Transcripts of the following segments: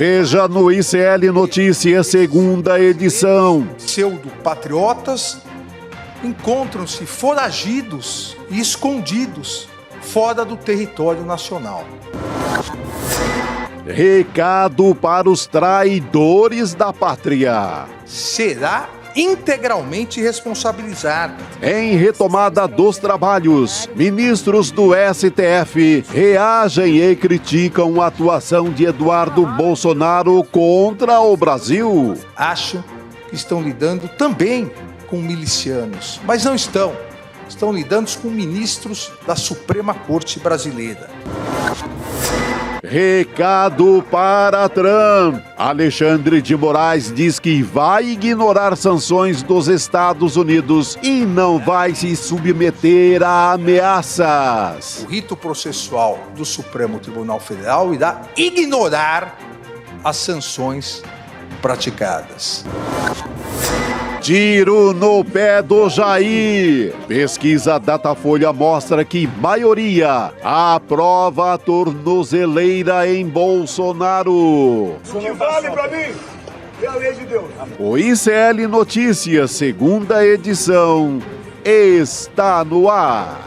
Veja no ICL Notícias, segunda edição. Pseudo-patriotas encontram-se foragidos e escondidos fora do território nacional. Recado para os traidores da pátria. Será integralmente responsabilizado. Em retomada dos trabalhos, ministros do STF reagem e criticam a atuação de Eduardo Bolsonaro contra o Brasil. Acham que estão lidando também com milicianos, mas não estão. Estão lidando com ministros da Suprema Corte Brasileira. Recado para Trump. Alexandre de Moraes diz que vai ignorar sanções dos Estados Unidos e não vai se submeter a ameaças. O rito processual do Supremo Tribunal Federal irá ignorar as sanções praticadas. Tiro no pé do Jair. Pesquisa Datafolha mostra que maioria aprova a tornozeleira em Bolsonaro. O que vale pra mim é a lei de Deus. O ICL Notícias, segunda edição, está no ar.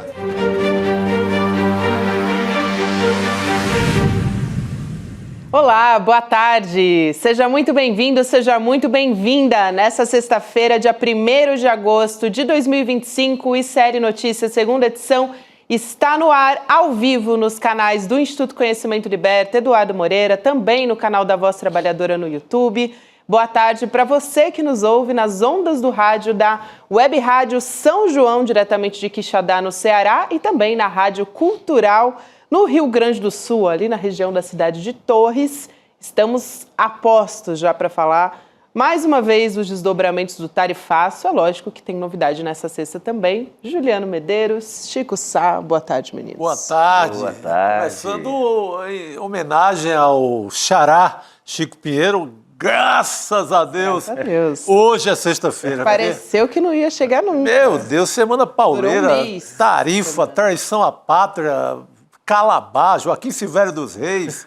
Olá, boa tarde. Seja muito bem-vindo, seja muito bem-vinda. Nessa sexta-feira, dia 1º de agosto de 2025, o ICL Notícias, segunda edição, está no ar, ao vivo, nos canais do Instituto Conhecimento Liberta, Eduardo Moreira, também no canal da Voz Trabalhadora no YouTube. Boa tarde para você que nos ouve nas ondas do rádio da Web Rádio São João, diretamente de Quixadá, no Ceará, e também na Rádio Cultural no Rio Grande do Sul, ali na região da cidade de Torres. Estamos a postos já para falar mais uma vez os desdobramentos do tarifaço. É lógico que tem novidade nessa sexta também. Juliano Medeiros, Chico Sá, boa tarde, meninos. Boa tarde. Boa tarde. Começando em homenagem ao xará Chico Pinheiro, graças a Deus. Graças a Deus. Hoje é sexta-feira. Pareceu que não ia chegar nunca. Meu Deus, semana pauleira, tarifa, traição à pátria, Calabá, Joaquim Silvério dos Reis,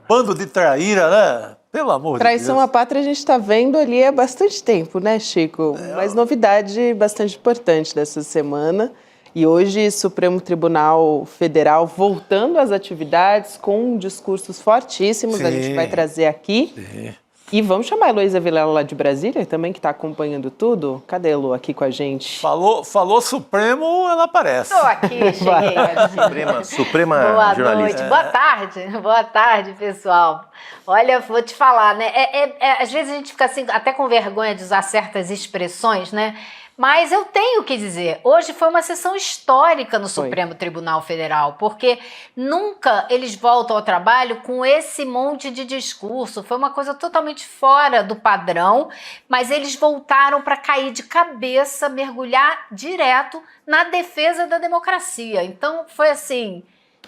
bando de traíra, né? Pelo amor de Deus. Traição à pátria a gente está vendo ali há bastante tempo, né, Chico? Mas novidade bastante importante dessa semana. E hoje, Supremo Tribunal Federal voltando às atividades com discursos fortíssimos. Sim. A gente vai trazer aqui. Sim. E vamos chamar a Heloísa Vilela lá de Brasília também, que está acompanhando tudo. Cadê a Elo aqui com a gente? Falou Supremo, ela aparece. Estou aqui, cheguei. Suprema Boa jornalista. Noite, boa tarde, pessoal. Olha, vou te falar, né? Às vezes a gente fica assim, até com vergonha de usar certas expressões, né? Mas eu tenho que dizer, hoje foi uma sessão histórica no Supremo Tribunal Federal, porque nunca eles voltam ao trabalho com esse monte de discurso. Foi uma coisa totalmente fora do padrão, mas eles voltaram para cair de cabeça, mergulhar direto na defesa da democracia. Então foi assim,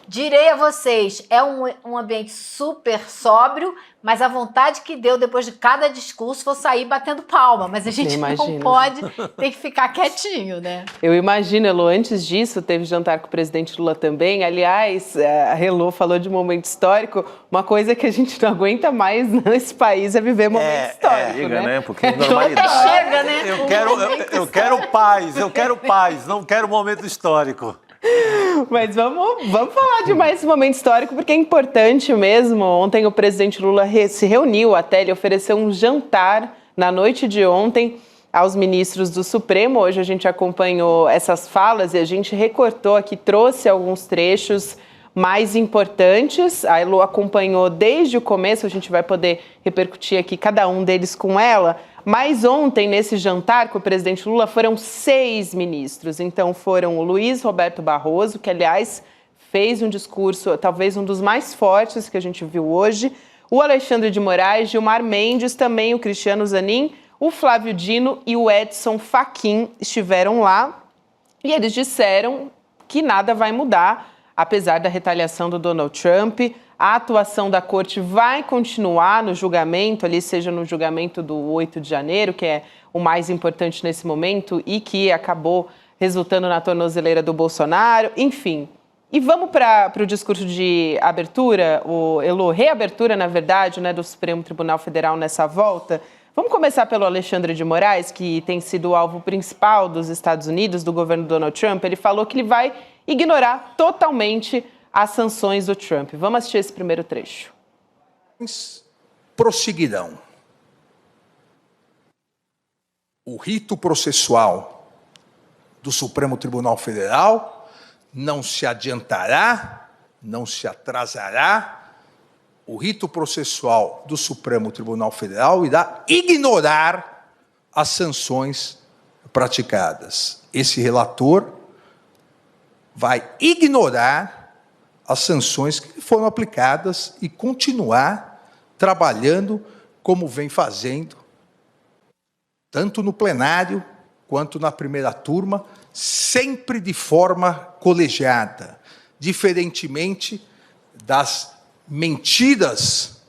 direi a vocês, é um ambiente super sóbrio, mas a vontade que deu depois de cada discurso foi sair batendo palma, mas a gente não pode, tem que ficar quietinho, né? Eu imagino, Elô, antes disso, teve jantar com o presidente Lula também. Aliás, a Elô falou de momento histórico. Uma coisa que a gente não aguenta mais nesse país é viver momento histórico, né? Um pouquinho de normalidade. Chega, né? Eu quero paz, não quero momento histórico. Mas vamos falar de mais esse momento histórico, porque é importante mesmo. Ontem o presidente Lula se reuniu até, ele ofereceu um jantar na noite de ontem aos ministros do Supremo. Hoje a gente acompanhou essas falas e a gente recortou aqui, trouxe alguns trechos mais importantes. A Elo acompanhou desde o começo, a gente vai poder repercutir aqui cada um deles com ela. Mas ontem, nesse jantar com o presidente Lula, foram 6 ministros. Então foram o Luiz Roberto Barroso, que aliás fez um discurso, talvez um dos mais fortes que a gente viu hoje, o Alexandre de Moraes, Gilmar Mendes, também o Cristiano Zanin, o Flávio Dino e o Edson Fachin estiveram lá. E eles disseram que nada vai mudar, apesar da retaliação do Donald Trump. A atuação da corte vai continuar no julgamento, ali seja no julgamento do 8 de janeiro, que é o mais importante nesse momento e que acabou resultando na tornozeleira do Bolsonaro, enfim. E vamos para o discurso de abertura, reabertura, na verdade, né, do Supremo Tribunal Federal nessa volta. Vamos começar pelo Alexandre de Moraes, que tem sido o alvo principal dos Estados Unidos, do governo Donald Trump. Ele falou que ele vai ignorar totalmente as sanções do Trump. Vamos assistir esse primeiro trecho. Prosseguirão. O rito processual do Supremo Tribunal Federal não se adiantará, não se atrasará. O rito processual do Supremo Tribunal Federal irá ignorar as sanções praticadas. Esse relator vai ignorar as sanções que foram aplicadas e continuar trabalhando como vem fazendo, tanto no plenário quanto na primeira turma, sempre de forma colegiada, diferentemente das mentiras,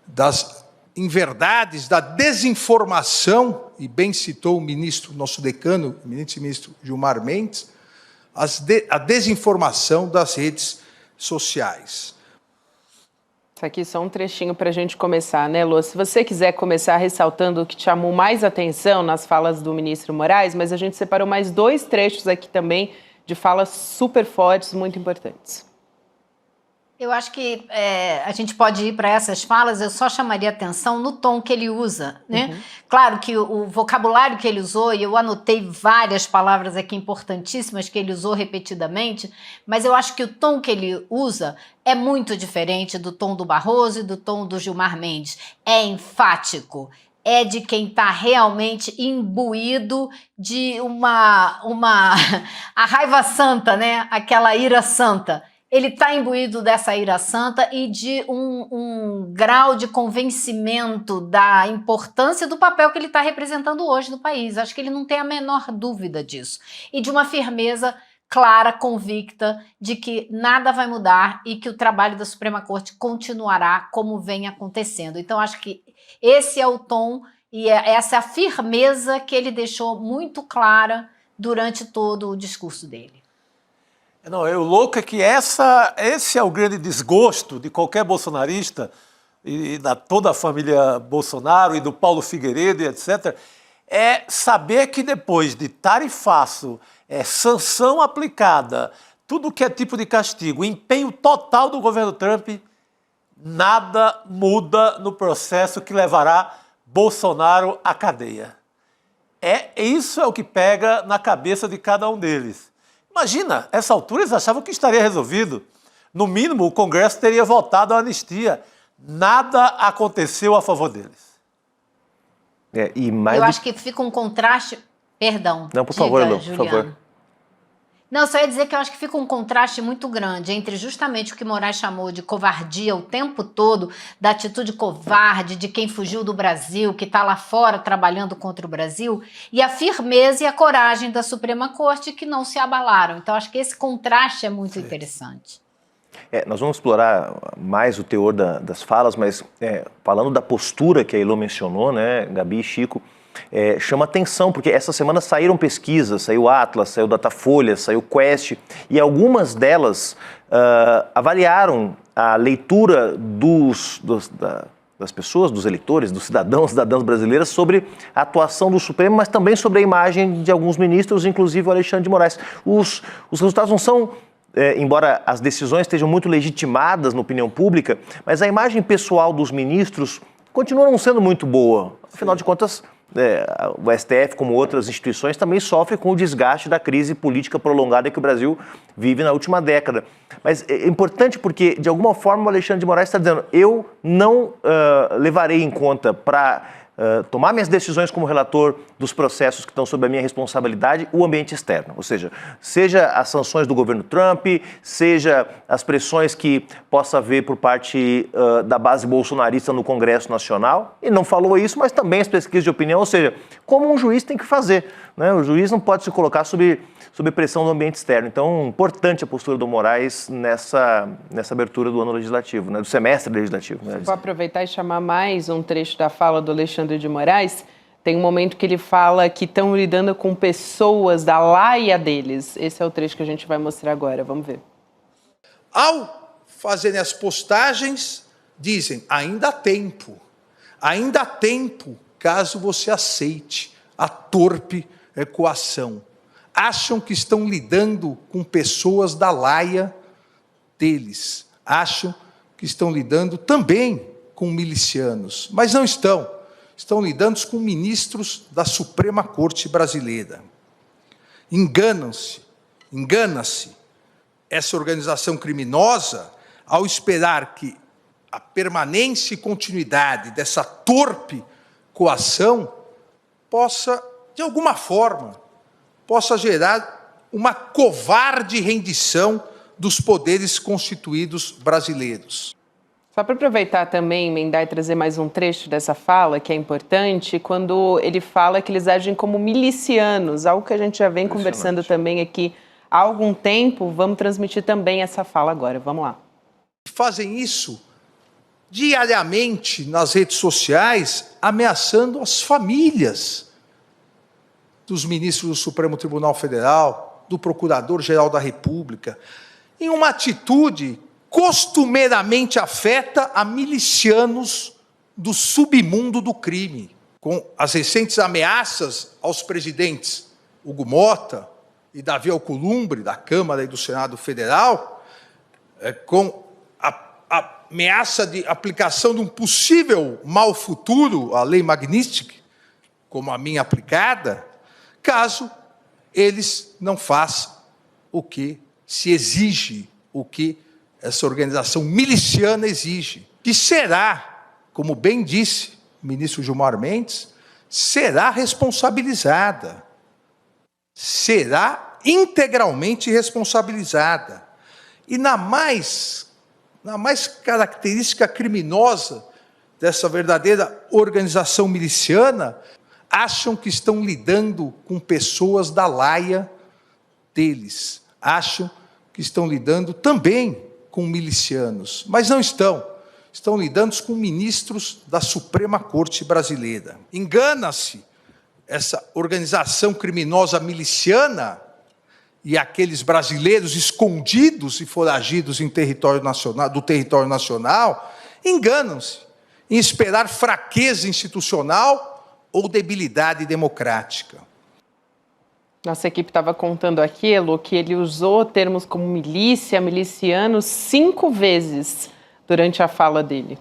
das inverdades, da desinformação, e bem citou o ministro, nosso decano, o ministro Gilmar Mendes, a desinformação das redes sociais. Isso aqui é só um trechinho para a gente começar, né, Lô? Se você quiser começar ressaltando o que te chamou mais atenção nas falas do ministro Moraes, mas a gente separou mais 2 trechos aqui também de falas super fortes, muito importantes. Eu acho que a gente pode ir para essas falas, eu só chamaria atenção no tom que ele usa, né? Uhum. Claro que o vocabulário que ele usou, e eu anotei várias palavras aqui importantíssimas que ele usou repetidamente, mas eu acho que o tom que ele usa é muito diferente do tom do Barroso e do tom do Gilmar Mendes. É enfático, é de quem está realmente imbuído de a raiva santa, né? Aquela ira santa. Ele está imbuído dessa ira santa e de um grau de convencimento da importância do papel que ele está representando hoje no país. Acho que ele não tem a menor dúvida disso. E de uma firmeza clara, convicta, de que nada vai mudar e que o trabalho da Suprema Corte continuará como vem acontecendo. Então, acho que esse é o tom e essa é a firmeza que ele deixou muito clara durante todo o discurso dele. Não, o louco é que esse é o grande desgosto de qualquer bolsonarista e da toda a família Bolsonaro e do Paulo Figueiredo e etc., é saber que depois de tarifaço, sanção aplicada, tudo que é tipo de castigo, empenho total do governo Trump, nada muda no processo que levará Bolsonaro à cadeia. Isso é o que pega na cabeça de cada um deles. Imagina, essa altura eles achavam que estaria resolvido. No mínimo, o Congresso teria votado a anistia. Nada aconteceu a favor deles. Eu acho que fica um contraste... Perdão. Não, por favor, Elô, por favor. Não, só ia dizer que eu acho que fica um contraste muito grande entre justamente o que Moraes chamou de covardia o tempo todo, da atitude covarde de quem fugiu do Brasil, que está lá fora trabalhando contra o Brasil, e a firmeza e a coragem da Suprema Corte que não se abalaram. Então, acho que esse contraste é muito interessante. Nós vamos explorar mais o teor das falas, mas falando da postura que a Elô mencionou, né, Gabi e Chico, chama atenção, porque essa semana saíram pesquisas, saiu Atlas, saiu Datafolha, saiu Quest, e algumas delas avaliaram a leitura das pessoas, dos eleitores, dos cidadãos brasileiras sobre a atuação do Supremo, mas também sobre a imagem de alguns ministros, inclusive o Alexandre de Moraes. Os resultados não são, embora as decisões estejam muito legitimadas na opinião pública, mas a imagem pessoal dos ministros continua não sendo muito boa. Afinal de contas, o STF, como outras instituições, também sofre com o desgaste da crise política prolongada que o Brasil vive na última década. Mas é importante porque, de alguma forma, o Alexandre de Moraes está dizendo: eu não levarei em conta para tomar minhas decisões como relator dos processos que estão sob a minha responsabilidade o ambiente externo. Ou seja as sanções do governo Trump, seja as pressões que possa haver por parte da base bolsonarista no Congresso Nacional. E não falou isso, mas também as pesquisas de opinião, ou seja, como um juiz tem que fazer, né? O juiz não pode se colocar sob pressão do ambiente externo. Então, importante a postura do Moraes nessa abertura do ano legislativo, né? Do semestre legislativo. Né? Vou aproveitar e chamar mais um trecho da fala do Alexandre de Moraes. Tem um momento que ele fala que estão lidando com pessoas da laia deles. Esse é o trecho que a gente vai mostrar agora. Vamos ver. Ao fazerem as postagens, dizem, ainda há tempo caso você aceite a torpe coação. Acham que estão lidando com pessoas da laia deles, acham que estão lidando também com milicianos, mas não estão. Estão lidando com ministros da Suprema Corte Brasileira. Engana-se essa organização criminosa ao esperar que a permanência e continuidade dessa torpe coação possa, de alguma forma, possa gerar uma covarde rendição dos poderes constituídos brasileiros. Só para aproveitar também, emendar e trazer mais um trecho dessa fala, que é importante, quando ele fala que eles agem como milicianos, algo que a gente já vem conversando também aqui há algum tempo. Vamos transmitir também essa fala agora, vamos lá. Fazem isso diariamente nas redes sociais, ameaçando as famílias dos ministros do Supremo Tribunal Federal, do Procurador-Geral da República, em uma atitude costumeiramente afeta a milicianos do submundo do crime, com as recentes ameaças aos presidentes Hugo Motta e Davi Alcolumbre, da Câmara e do Senado Federal, com a ameaça de aplicação de um possível mal futuro, a Lei Magnitsky, como a minha aplicada, caso eles não façam o que se exige, o que essa organização miliciana exige, que será, como bem disse o ministro Gilmar Mendes, será responsabilizada, será integralmente responsabilizada. E na mais característica criminosa dessa verdadeira organização miliciana, acham que estão lidando com pessoas da laia deles, acham que estão lidando também com milicianos, mas não estão. Estão lidando com ministros da Suprema Corte Brasileira. Engana-se essa organização criminosa miliciana e aqueles brasileiros escondidos e foragidos do território nacional, enganam-se em esperar fraqueza institucional ou debilidade democrática. Nossa equipe estava contando aqui, Elo, que ele usou termos como milícia, milicianos 5 vezes durante a fala dele.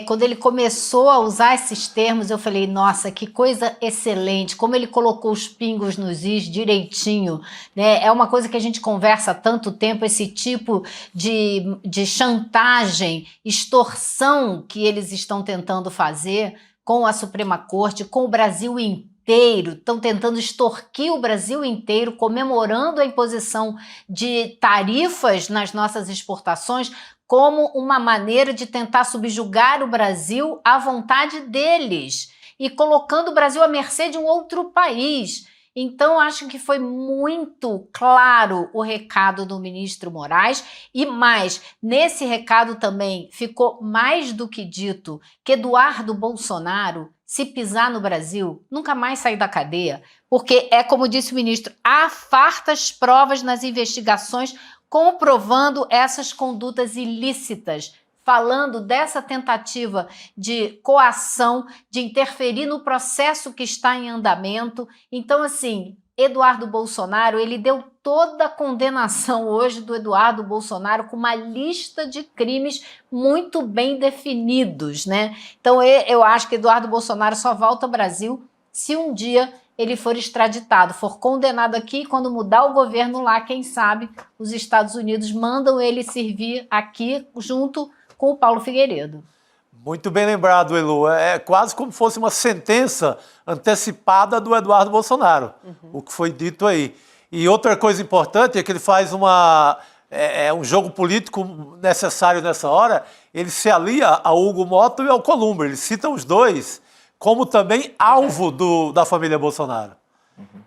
Quando ele começou a usar esses termos, eu falei, nossa, que coisa excelente, como ele colocou os pingos nos is direitinho, né? É uma coisa que a gente conversa há tanto tempo, esse tipo de chantagem, extorsão que eles estão tentando fazer com a Suprema Corte, com o Brasil inteiro. Estão tentando extorquir o Brasil inteiro, comemorando a imposição de tarifas nas nossas exportações como uma maneira de tentar subjugar o Brasil à vontade deles e colocando o Brasil à mercê de um outro país. Então, acho que foi muito claro o recado do ministro Moraes e mais, nesse recado também ficou mais do que dito que Eduardo Bolsonaro, se pisar no Brasil, nunca mais sair da cadeia, porque é como disse o ministro, há fartas provas nas investigações comprovando essas condutas ilícitas, falando dessa tentativa de coação, de interferir no processo que está em andamento. Então, assim, Eduardo Bolsonaro, ele deu toda a condenação hoje do Eduardo Bolsonaro com uma lista de crimes muito bem definidos, né? Então, eu acho que Eduardo Bolsonaro só volta ao Brasil se um dia ele for extraditado, for condenado aqui, e quando mudar o governo lá, quem sabe, os Estados Unidos mandam ele servir aqui junto com o Paulo Figueiredo. Muito bem lembrado, Elu. É quase como se fosse uma sentença antecipada do Eduardo Bolsonaro, o que foi dito aí. E outra coisa importante é que ele faz um jogo político necessário nessa hora, ele se alia a Hugo Motta e ao Alcolumbre, ele cita os dois como também alvo da família Bolsonaro.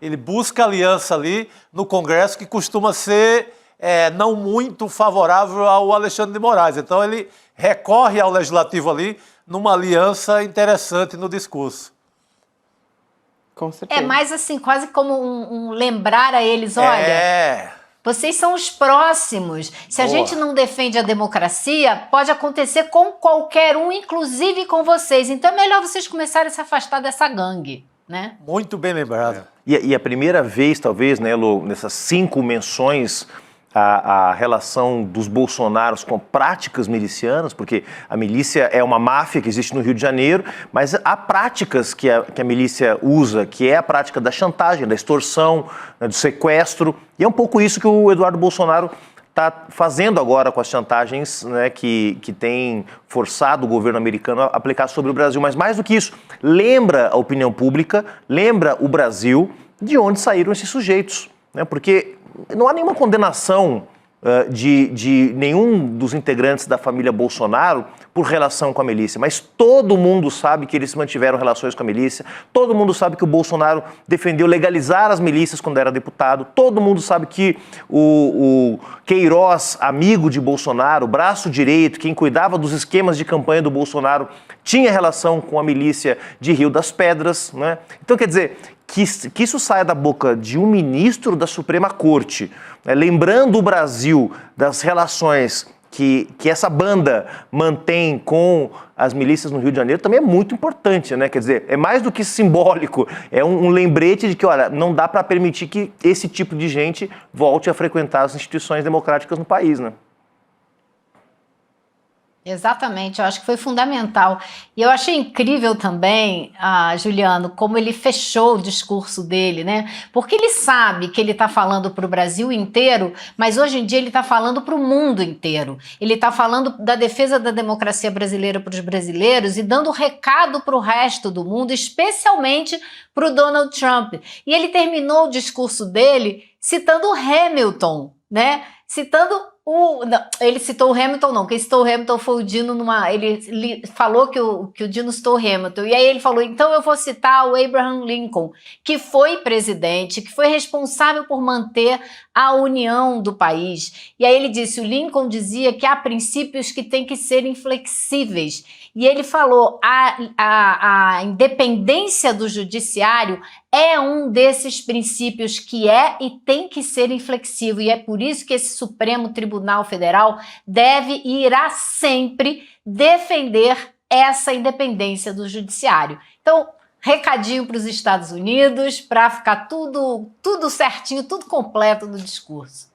Ele busca aliança ali no Congresso, que costuma ser não muito favorável ao Alexandre de Moraes. Então ele recorre ao Legislativo ali numa aliança interessante no discurso. Com certeza. É mais assim, quase como um lembrar a eles, olha, Vocês são os próximos. Se a Boa. gente não defende a democracia, pode acontecer com qualquer um, inclusive com vocês. Então é melhor vocês começarem a se afastar dessa gangue, né? Muito bem lembrado. E a primeira vez, talvez, né, Lu, nessas 5 menções a relação dos bolsonaros com práticas milicianas, porque a milícia é uma máfia que existe no Rio de Janeiro, mas há práticas que a milícia usa, que é a prática da chantagem, da extorsão, né, do sequestro, e é um pouco isso que o Eduardo Bolsonaro está fazendo agora com as chantagens, né, que tem forçado o governo americano a aplicar sobre o Brasil. Mas mais do que isso, lembra a opinião pública, lembra o Brasil de onde saíram esses sujeitos, né, porque não há nenhuma condenação de nenhum dos integrantes da família Bolsonaro por relação com a milícia, mas todo mundo sabe que eles mantiveram relações com a milícia, todo mundo sabe que o Bolsonaro defendeu legalizar as milícias quando era deputado, todo mundo sabe que o Queiroz, amigo de Bolsonaro, braço direito, quem cuidava dos esquemas de campanha do Bolsonaro, tinha relação com a milícia de Rio das Pedras, né? Então, quer dizer, que isso saia da boca de um ministro da Suprema Corte, né, lembrando o Brasil das relações que essa banda mantém com as milícias no Rio de Janeiro, também é muito importante, né? Quer dizer, é mais do que simbólico, é um lembrete de que, olha, não dá para permitir que esse tipo de gente volte a frequentar as instituições democráticas no país, né? Exatamente, eu acho que foi fundamental. E eu achei incrível também, Juliano, como ele fechou o discurso dele, né? Porque ele sabe que ele está falando para o Brasil inteiro, mas hoje em dia ele está falando para o mundo inteiro. Ele está falando da defesa da democracia brasileira para os brasileiros e dando recado para o resto do mundo, especialmente para o Donald Trump. E ele terminou o discurso dele citando o Hamilton, né? Ele citou o Hamilton, não. Quem citou o Hamilton foi o Dino ele falou que o Dino citou o Hamilton. E aí ele falou, então eu vou citar o Abraham Lincoln, que foi presidente, que foi responsável por manter a união do país. E aí ele disse, o Lincoln dizia que há princípios que têm que ser inflexíveis. E ele falou, a independência do judiciário é um desses princípios que é e tem que ser inflexível. E é por isso que esse Supremo Tribunal Federal deve e irá sempre defender essa independência do judiciário. Então, recadinho para os Estados Unidos, para ficar tudo certinho, tudo completo no discurso.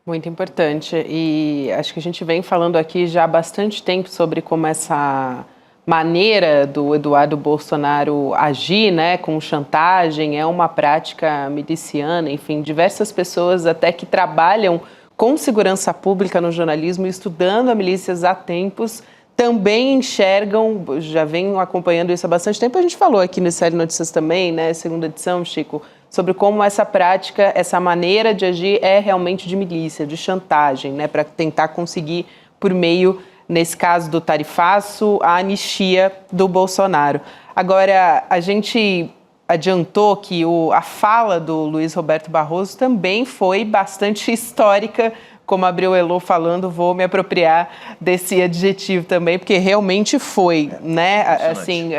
Muito importante, e acho que a gente vem falando aqui já há bastante tempo sobre como essa maneira do Eduardo Bolsonaro agir, né, com chantagem, é uma prática miliciana, enfim, diversas pessoas até que trabalham com segurança pública no jornalismo, estudando a milícias há tempos, também enxergam, já venho acompanhando isso há bastante tempo, a gente falou aqui no Série Notícias também, né, segunda edição, Chico, sobre como essa prática, essa maneira de agir é realmente de milícia, de chantagem, né, para tentar conseguir, por meio, nesse caso do tarifaço, a anistia do Bolsonaro. Agora, a gente adiantou que a fala do Luiz Roberto Barroso também foi bastante histórica, como abriu o Elô falando, vou me apropriar desse adjetivo também, porque realmente foi, né? Assim,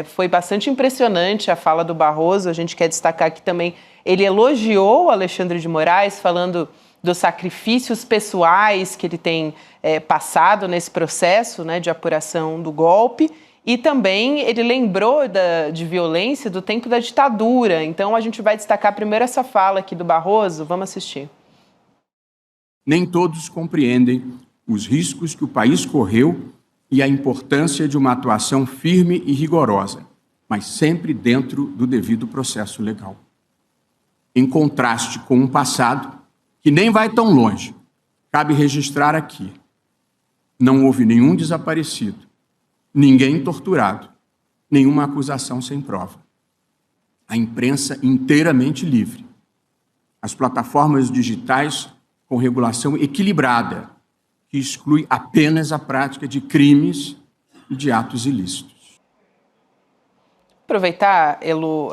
foi bastante impressionante a fala do Barroso. A gente quer destacar que também ele elogiou o Alexandre de Moraes, falando dos sacrifícios pessoais que ele tem passado nesse processo, né, de apuração do golpe. E também ele lembrou de violência do tempo da ditadura. Então a gente vai destacar primeiro essa fala aqui do Barroso. Vamos assistir. Nem todos compreendem os riscos que o país correu e a importância de uma atuação firme e rigorosa, mas sempre dentro do devido processo legal. Em contraste com um passado que nem vai tão longe, cabe registrar aqui: não houve nenhum desaparecido, ninguém torturado, nenhuma acusação sem prova. A imprensa inteiramente livre. As plataformas digitais com regulação equilibrada, que exclui apenas a prática de crimes e de atos ilícitos. Aproveitar, Elo,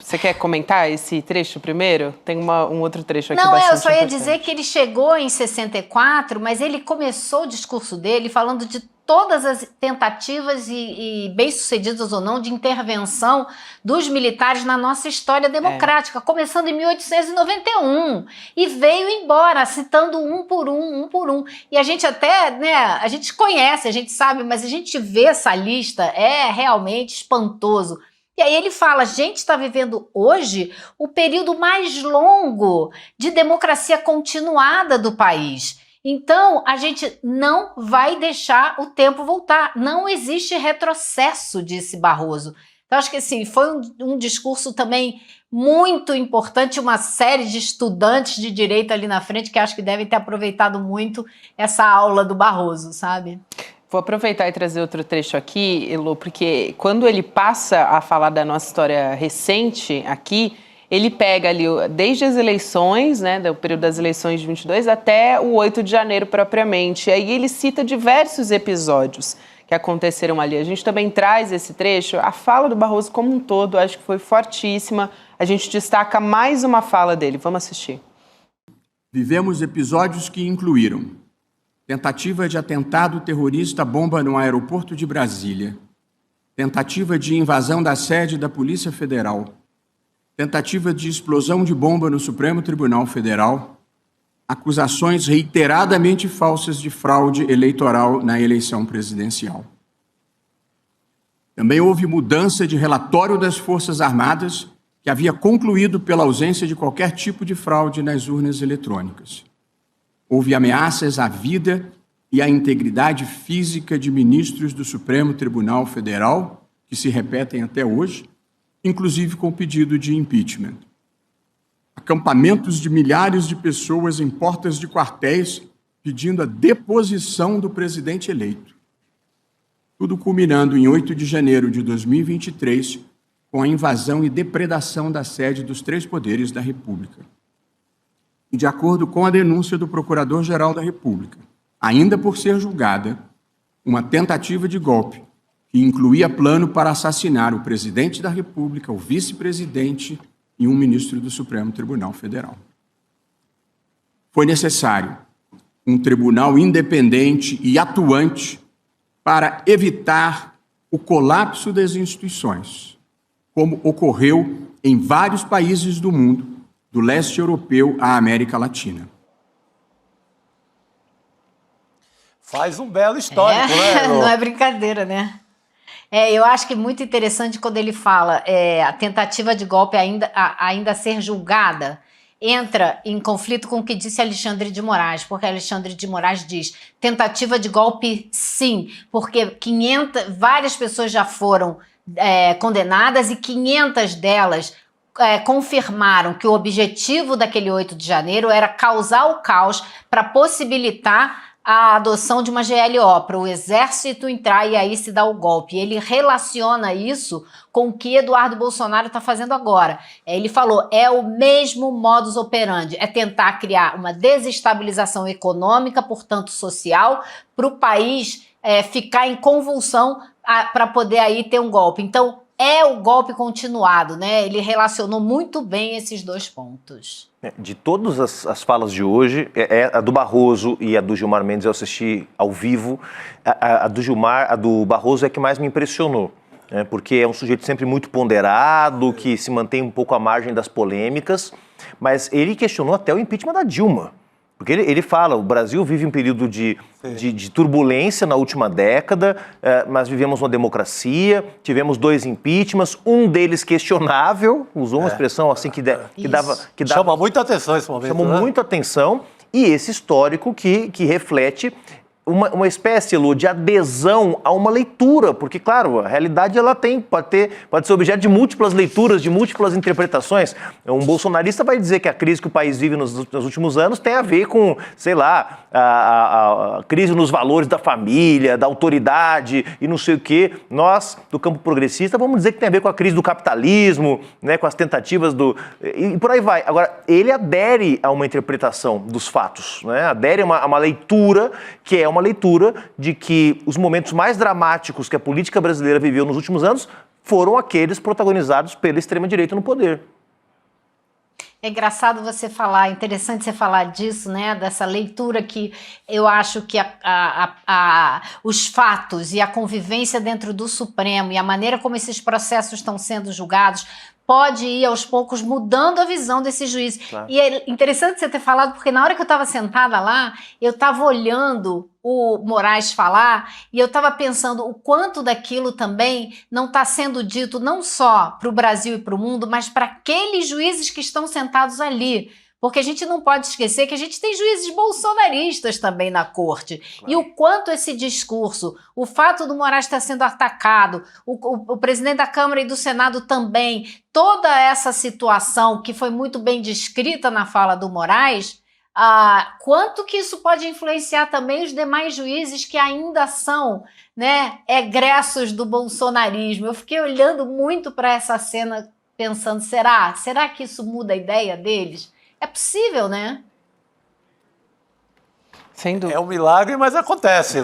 Você quer comentar esse trecho primeiro? Tem um outro trecho aqui Não, bastante eu só ia importante. dizer que ele chegou em 64, mas ele começou o discurso dele falando de todas as tentativas e bem-sucedidas ou não de intervenção dos militares na nossa história democrática, começando em 1891, e veio embora, citando um por um. E a gente até, né, a gente conhece, a gente sabe, mas a gente vê essa lista, é realmente espantoso. E aí ele fala, a gente está vivendo hoje o período mais longo de democracia continuada do país. Então, a gente não vai deixar o tempo voltar. Não existe retrocesso, disse Barroso. Então, acho que assim, foi um discurso também muito importante, uma série de estudantes de direito ali na frente que acho que devem ter aproveitado muito essa aula do Barroso, sabe? Vou aproveitar e trazer outro trecho aqui, Elô, porque quando ele passa a falar da nossa história recente aqui, ele pega ali desde as eleições, né, do período das eleições de 22 até o 8 de janeiro propriamente. E aí ele cita diversos episódios que aconteceram ali. A gente também traz esse trecho. A fala do Barroso como um todo, acho que foi fortíssima. A gente destaca mais uma fala dele. Vamos assistir. Vivemos episódios que incluíram tentativa de atentado terrorista bomba no aeroporto de Brasília, tentativa de invasão da sede da Polícia Federal, tentativa de explosão de bomba no Supremo Tribunal Federal, acusações reiteradamente falsas de fraude eleitoral na eleição presidencial. Também houve mudança de relatório das Forças Armadas, que havia concluído pela ausência de qualquer tipo de fraude nas urnas eletrônicas. Houve ameaças à vida e à integridade física de ministros do Supremo Tribunal Federal, que se repetem até hoje, inclusive com pedido de impeachment. Acampamentos de milhares de pessoas em portas de quartéis pedindo a deposição do presidente eleito. Tudo culminando em 8 de janeiro de 2023, com a invasão e depredação da sede dos 3 poderes da República. E de acordo com a denúncia do Procurador-Geral da República, ainda por ser julgada, uma tentativa de golpe que incluía plano para assassinar o presidente da República, o vice-presidente e um ministro do Supremo Tribunal Federal. Foi necessário um tribunal independente e atuante para evitar o colapso das instituições, como ocorreu em vários países do mundo, do leste europeu à América Latina. Faz um belo histórico, né? Não é brincadeira, né? Eu acho que é muito interessante quando ele fala a tentativa de golpe ainda ser julgada, entra em conflito com o que disse Alexandre de Moraes, porque Alexandre de Moraes diz tentativa de golpe sim, porque várias pessoas já foram condenadas e 500 delas confirmaram que o objetivo daquele 8 de janeiro era causar o caos para possibilitar a adoção de uma GLO, para o exército entrar e aí se dar o golpe. Ele relaciona isso com o que Eduardo Bolsonaro está fazendo agora. Ele falou, é o mesmo modus operandi, é tentar criar uma desestabilização econômica, portanto social, para o país ficar em convulsão para poder aí ter um golpe. Então, é o golpe continuado, né? Ele relacionou muito bem esses 2 pontos. De todas as falas de hoje, a do Barroso e a do Gilmar Mendes eu assisti ao vivo, a do Barroso é a que mais me impressionou, né? Porque é um sujeito sempre muito ponderado, que se mantém um pouco à margem das polêmicas, mas ele questionou até o impeachment da Dilma. Porque ele fala, o Brasil vive um período de turbulência na última década, mas vivemos uma democracia, tivemos 2 impeachments, um deles questionável, usou uma expressão assim que dava... Chama muita atenção esse momento, Chamou muita atenção, e esse histórico que reflete uma espécie, Lu, de adesão a uma leitura, porque, claro, a realidade ela pode ser objeto de múltiplas leituras, de múltiplas interpretações. Um bolsonarista vai dizer que a crise que o país vive nos últimos anos tem a ver com, sei lá, a crise nos valores da família, da autoridade e não sei o quê. Nós, do campo progressista, vamos dizer que tem a ver com a crise do capitalismo, né, com as tentativas e por aí vai. Agora, ele adere a uma interpretação dos fatos, né, adere a uma leitura que é uma leitura de que os momentos mais dramáticos que a política brasileira viveu nos últimos anos foram aqueles protagonizados pela extrema-direita no poder. É engraçado você falar, interessante você falar disso, né? Dessa leitura que eu acho que os fatos e a convivência dentro do Supremo e a maneira como esses processos estão sendo julgados pode ir aos poucos mudando a visão desses juízes. Claro. E é interessante você ter falado, porque na hora que eu estava sentada lá, eu estava olhando o Moraes falar e eu estava pensando o quanto daquilo também não está sendo dito não só para o Brasil e para o mundo, mas para aqueles juízes que estão sentados ali. Porque a gente não pode esquecer que a gente tem juízes bolsonaristas também na corte. Claro. E o quanto esse discurso, o fato do Moraes estar sendo atacado, o presidente da Câmara e do Senado também, toda essa situação que foi muito bem descrita na fala do Moraes, quanto que isso pode influenciar também os demais juízes que ainda são, né, egressos do bolsonarismo. Eu fiquei olhando muito para essa cena pensando, será que isso muda a ideia deles? É possível, né? Sem dúvida. É um milagre, mas acontece.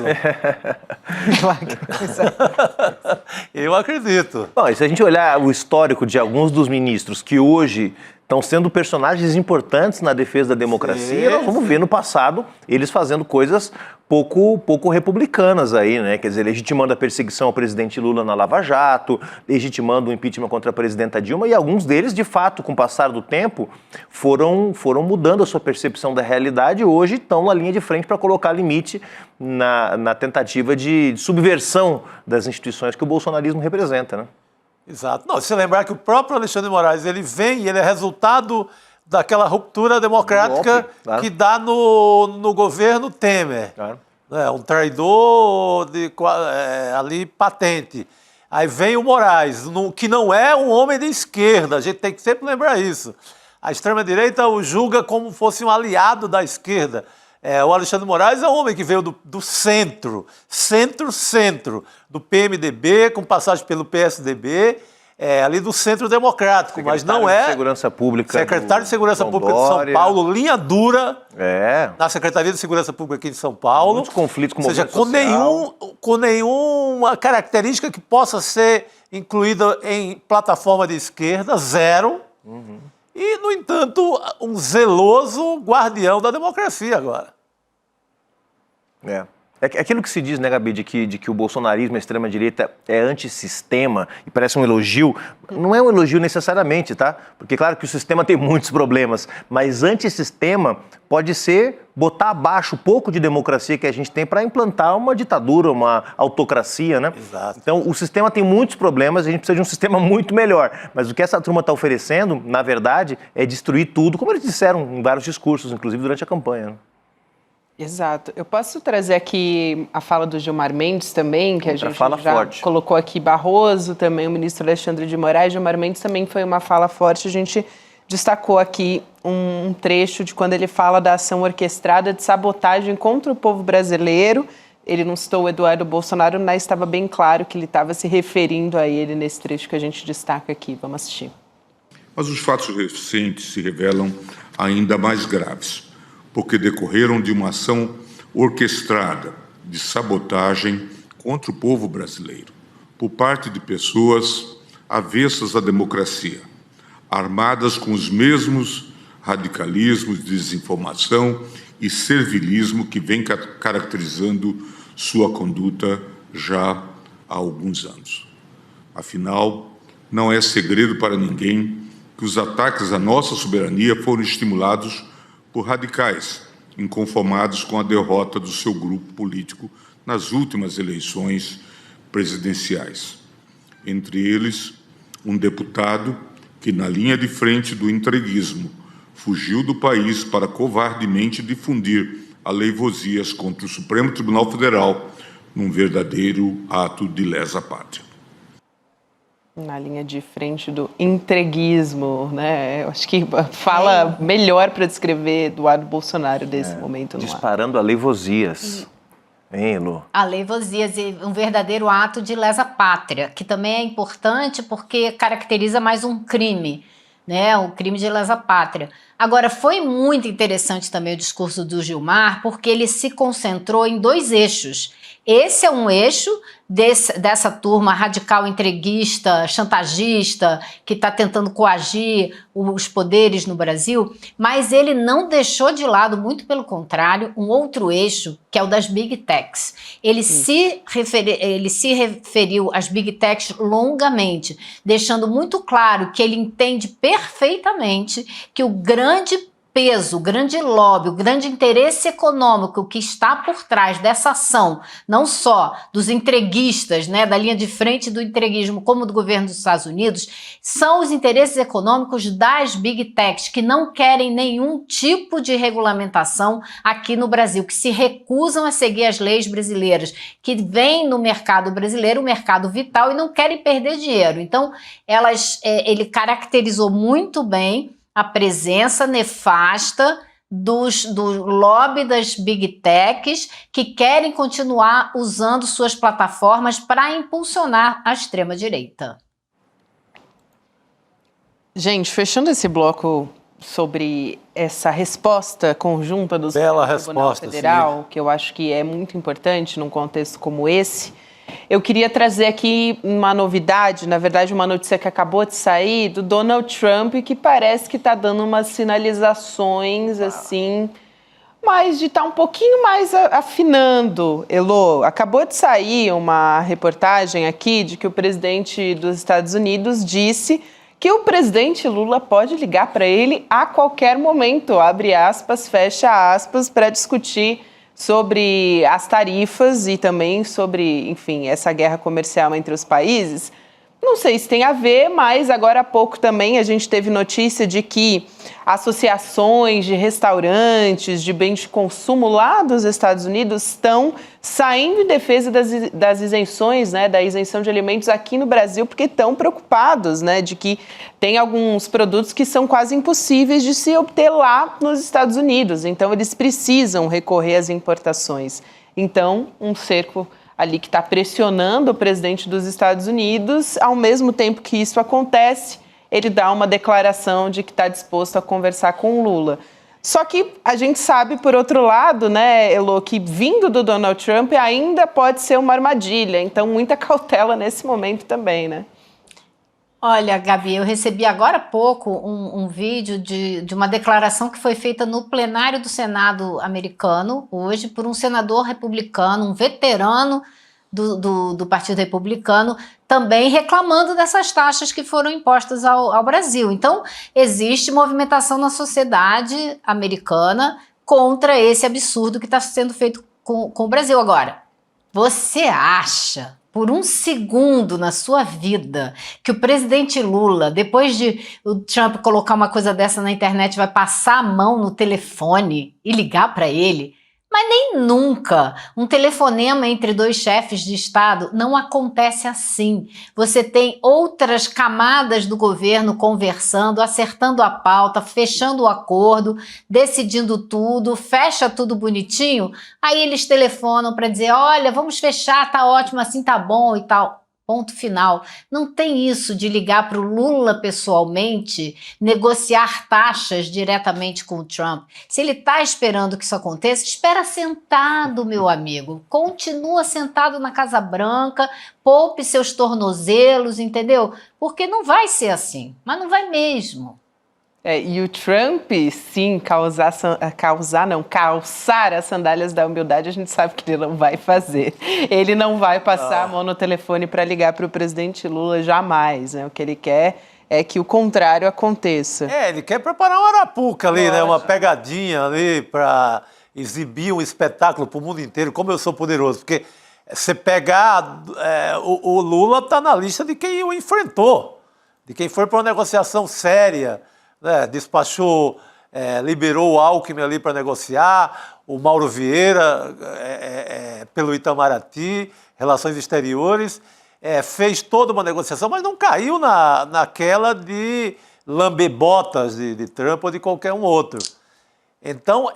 Eu acredito. Bom, e se a gente olhar o histórico de alguns dos ministros que hoje estão sendo personagens importantes na defesa da democracia, nós vamos ver no passado eles fazendo coisas pouco republicanas aí, né? Quer dizer, legitimando a perseguição ao presidente Lula na Lava Jato, legitimando o impeachment contra a presidenta Dilma, e alguns deles, de fato, com o passar do tempo, foram mudando a sua percepção da realidade e hoje estão na linha de frente para colocar limite na tentativa de subversão das instituições que o bolsonarismo representa, né? Exato. Não, se lembrar que o próprio Alexandre de Moraes, ele vem e ele é resultado daquela ruptura democrática golpe, claro, que dá no governo Temer. Claro. Um traidor ali patente. Aí vem o Moraes, que não é um homem de esquerda, a gente tem que sempre lembrar isso. A extrema-direita o julga como fosse um aliado da esquerda. O Alexandre de Moraes é um homem que veio do centro, do PMDB, com passagem pelo PSDB, ali do centro democrático, mas não é... Segurança Pública secretário de Segurança Pública de São Paulo, linha dura, na Secretaria de Segurança Pública aqui de São Paulo. Muitos conflitos com o movimento social. Com nenhuma característica que possa ser incluída em plataforma de esquerda, zero. Uhum. E, no entanto, um zeloso guardião da democracia agora. É aquilo que se diz, né, Gabi, de que o bolsonarismo, a extrema-direita, é antissistema, e parece um elogio. Não é um elogio necessariamente, tá? Porque, claro que o sistema tem muitos problemas, mas antissistema pode ser botar abaixo o pouco de democracia que a gente tem para implantar uma ditadura, uma autocracia, né? Exato. Então, o sistema tem muitos problemas e a gente precisa de um sistema muito melhor. Mas o que essa turma está oferecendo, na verdade, é destruir tudo, como eles disseram em vários discursos, inclusive durante a campanha, né? Exato. Eu posso trazer aqui a fala do Gilmar Mendes também, que a gente já forte. Colocou aqui Barroso, também o ministro Alexandre de Moraes. Gilmar Mendes também foi uma fala forte. A gente destacou aqui um trecho de quando ele fala da ação orquestrada de sabotagem contra o povo brasileiro. Ele não citou o Eduardo Bolsonaro, mas estava bem claro que ele estava se referindo a ele nesse trecho que a gente destaca aqui. Vamos assistir. Mas os fatos recentes se revelam ainda mais graves, porque decorreram de uma ação orquestrada de sabotagem contra o povo brasileiro, por parte de pessoas avessas à democracia, armadas com os mesmos radicalismos, desinformação e servilismo que vem caracterizando sua conduta já há alguns anos. Afinal, não é segredo para ninguém que os ataques à nossa soberania foram estimulados por radicais, inconformados com a derrota do seu grupo político nas últimas eleições presidenciais. Entre eles, um deputado que, na linha de frente do entreguismo, fugiu do país para covardemente difundir aleivosias contra o Supremo Tribunal Federal num verdadeiro ato de lesa pátria. Na linha de frente do entreguismo, né? Eu acho que fala melhor para descrever Eduardo Bolsonaro nesse momento. Disparando aleivosias. Hein, Lu? Aleivosias, um verdadeiro ato de lesa pátria, que também é importante porque caracteriza mais um crime, né? O crime de lesa pátria. Agora, foi muito interessante também o discurso do Gilmar, porque ele se concentrou em dois eixos. esse é um eixo dessa turma radical entreguista, chantagista, que está tentando coagir os poderes no Brasil, mas ele não deixou de lado, muito pelo contrário, um outro eixo, que é o das Big Techs. Ele se referiu às Big Techs longamente, deixando muito claro que ele entende perfeitamente que o grande peso, o grande lobby, o grande interesse econômico que está por trás dessa ação, não só dos entreguistas, né, da linha de frente do entreguismo, como do governo dos Estados Unidos, são os interesses econômicos das Big Techs, que não querem nenhum tipo de regulamentação aqui no Brasil, que se recusam a seguir as leis brasileiras, que vêm no mercado brasileiro, o mercado vital, e não querem perder dinheiro. Então, ele caracterizou muito bem a presença nefasta do lobby das Big Techs, que querem continuar usando suas plataformas para impulsionar a extrema-direita. Gente, fechando esse bloco sobre essa resposta conjunta do Tribunal Federal, que eu acho que é muito importante num contexto como esse, eu queria trazer aqui uma novidade, na verdade uma notícia que acabou de sair, do Donald Trump, que parece que está dando umas sinalizações, assim, mas de estar um pouquinho mais afinando. Elô, acabou de sair uma reportagem aqui de que o presidente dos Estados Unidos disse que o presidente Lula pode ligar para ele a qualquer momento, abre aspas, fecha aspas, para discutir sobre as tarifas e também sobre, enfim, essa guerra comercial entre os países. Não sei se tem a ver, mas agora há pouco também a gente teve notícia de que associações de restaurantes, de bens de consumo lá dos Estados Unidos estão saindo em defesa das isenções, né, da isenção de alimentos aqui no Brasil, porque estão preocupados, né, de que tem alguns produtos que são quase impossíveis de se obter lá nos Estados Unidos. Então, eles precisam recorrer às importações. Então, um cerco ali que está pressionando o presidente dos Estados Unidos, ao mesmo tempo que isso acontece, ele dá uma declaração de que está disposto a conversar com o Lula. Só que a gente sabe, por outro lado, né, Elô, que vindo do Donald Trump ainda pode ser uma armadilha, então muita cautela nesse momento também, né? Olha, Gabi, eu recebi agora há pouco um vídeo de uma declaração que foi feita no plenário do Senado americano, hoje, por um senador republicano, um veterano do Partido Republicano, também reclamando dessas taxas que foram impostas ao Brasil. Então, existe movimentação na sociedade americana contra esse absurdo que está sendo feito com o Brasil. Agora, você acha, por um segundo na sua vida, que o presidente Lula, depois de o Trump colocar uma coisa dessa na internet, vai passar a mão no telefone e ligar para ele? Mas nem nunca. Um telefonema entre dois chefes de Estado não acontece assim. Você tem outras camadas do governo conversando, acertando a pauta, fechando o acordo, decidindo tudo, fecha tudo bonitinho. Aí eles telefonam para dizer, olha, vamos fechar, tá ótimo, assim tá bom e tal. Ponto final. Não tem isso de ligar para o Lula pessoalmente, negociar taxas diretamente com o Trump. Se ele está esperando que isso aconteça, espera sentado, meu amigo. Continua sentado na Casa Branca, poupe seus tornozelos, entendeu? Porque não vai ser assim, mas não vai mesmo. E o Trump, sim, calçar as sandálias da humildade, a gente sabe que ele não vai fazer. Ele não vai passar a mão no telefone para ligar para o presidente Lula jamais, né? O que ele quer é que o contrário aconteça. Ele quer preparar uma arapuca ali, né? Uma pegadinha ali para exibir um espetáculo para o mundo inteiro, como eu sou poderoso. Porque você pegar... o Lula está na lista de quem o enfrentou, de quem foi para uma negociação séria, né, despachou, liberou o Alckmin ali para negociar, o Mauro Vieira pelo Itamaraty, Relações Exteriores, fez toda uma negociação, mas não caiu naquela de lamber-botas de Trump ou de qualquer um outro. Então,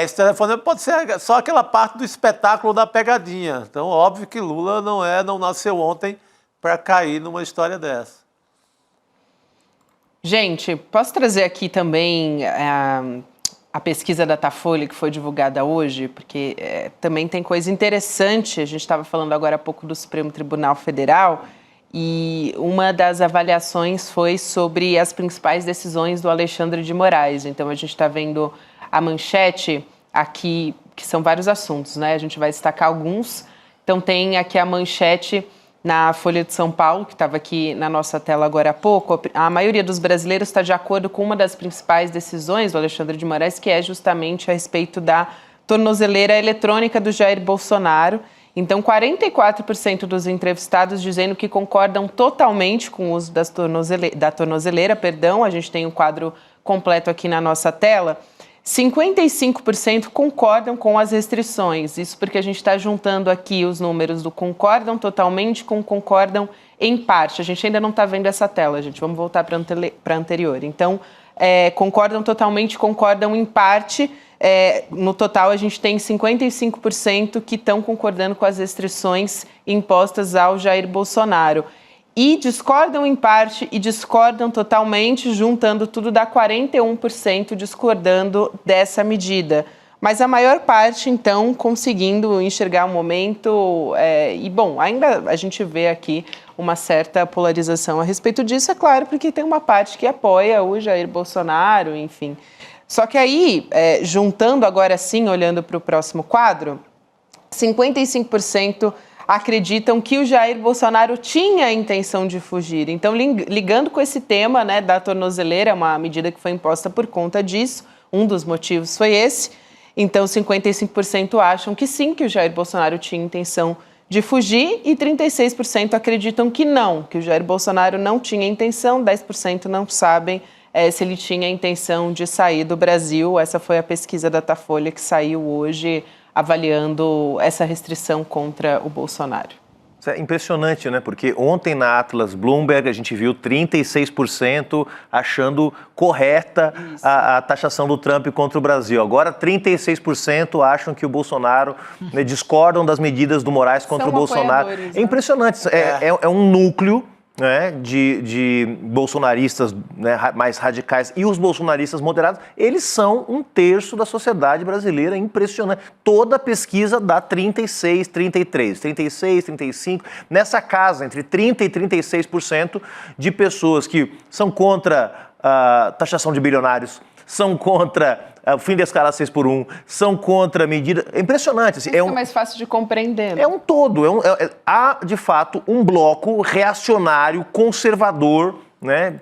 esse telefone pode ser só aquela parte do espetáculo da pegadinha. Então, óbvio que Lula não nasceu ontem para cair numa história dessa. Gente, posso trazer aqui também a pesquisa da Datafolha que foi divulgada hoje, porque também tem coisa interessante. A gente estava falando agora há pouco do Supremo Tribunal Federal e uma das avaliações foi sobre as principais decisões do Alexandre de Moraes. Então, a gente está vendo a manchete aqui, que são vários assuntos, né? A gente vai destacar alguns. Então, tem aqui a manchete na Folha de São Paulo, que estava aqui na nossa tela agora há pouco. A maioria dos brasileiros está de acordo com uma das principais decisões do Alexandre de Moraes, que é justamente a respeito da tornozeleira eletrônica do Jair Bolsonaro. Então, 44% dos entrevistados dizendo que concordam totalmente com o uso da tornozeleira. A gente tem o quadro completo aqui na nossa tela. 55% concordam com as restrições. Isso porque a gente está juntando aqui os números do concordam totalmente com concordam em parte. A gente ainda não está vendo essa tela, gente. Vamos voltar para a anterior. Então, concordam totalmente, concordam em parte. No total, a gente tem 55% que estão concordando com as restrições impostas ao Jair Bolsonaro. E discordam em parte e discordam totalmente, juntando tudo dá 41% discordando dessa medida. Mas a maior parte, então, conseguindo enxergar o momento. Ainda a gente vê aqui uma certa polarização a respeito disso, é claro, porque tem uma parte que apoia o Jair Bolsonaro, enfim. Só que aí, juntando agora sim, olhando para o próximo quadro, 55% acreditam que o Jair Bolsonaro tinha a intenção de fugir. Então, ligando com esse tema, né, da tornozeleira, uma medida que foi imposta por conta disso, um dos motivos foi esse. Então, 55% acham que sim, que o Jair Bolsonaro tinha intenção de fugir e 36% acreditam que não, que o Jair Bolsonaro não tinha intenção, 10% não sabem se ele tinha a intenção de sair do Brasil. Essa foi a pesquisa da Datafolha que saiu hoje, avaliando essa restrição contra o Bolsonaro. Isso é impressionante, né? Porque ontem na Atlas Bloomberg a gente viu 36% achando correta a taxação do Trump contra o Brasil. Agora 36% acham que o Bolsonaro, né, discordam das medidas do Moraes contra o Bolsonaro. Né? É impressionante. É um núcleo, né, de bolsonaristas, né, mais radicais, e os bolsonaristas moderados, eles são 1/3 da sociedade brasileira, impressionante. Toda pesquisa dá 36, 33, 36, 35, nessa casa, entre 30% e 36% de pessoas que são contra a taxação de bilionários, são contra o fim da escala 6x1, são contra a medida. É impressionante. Assim, é mais fácil de compreender. É um todo. Há, de fato, um bloco reacionário, conservador, né,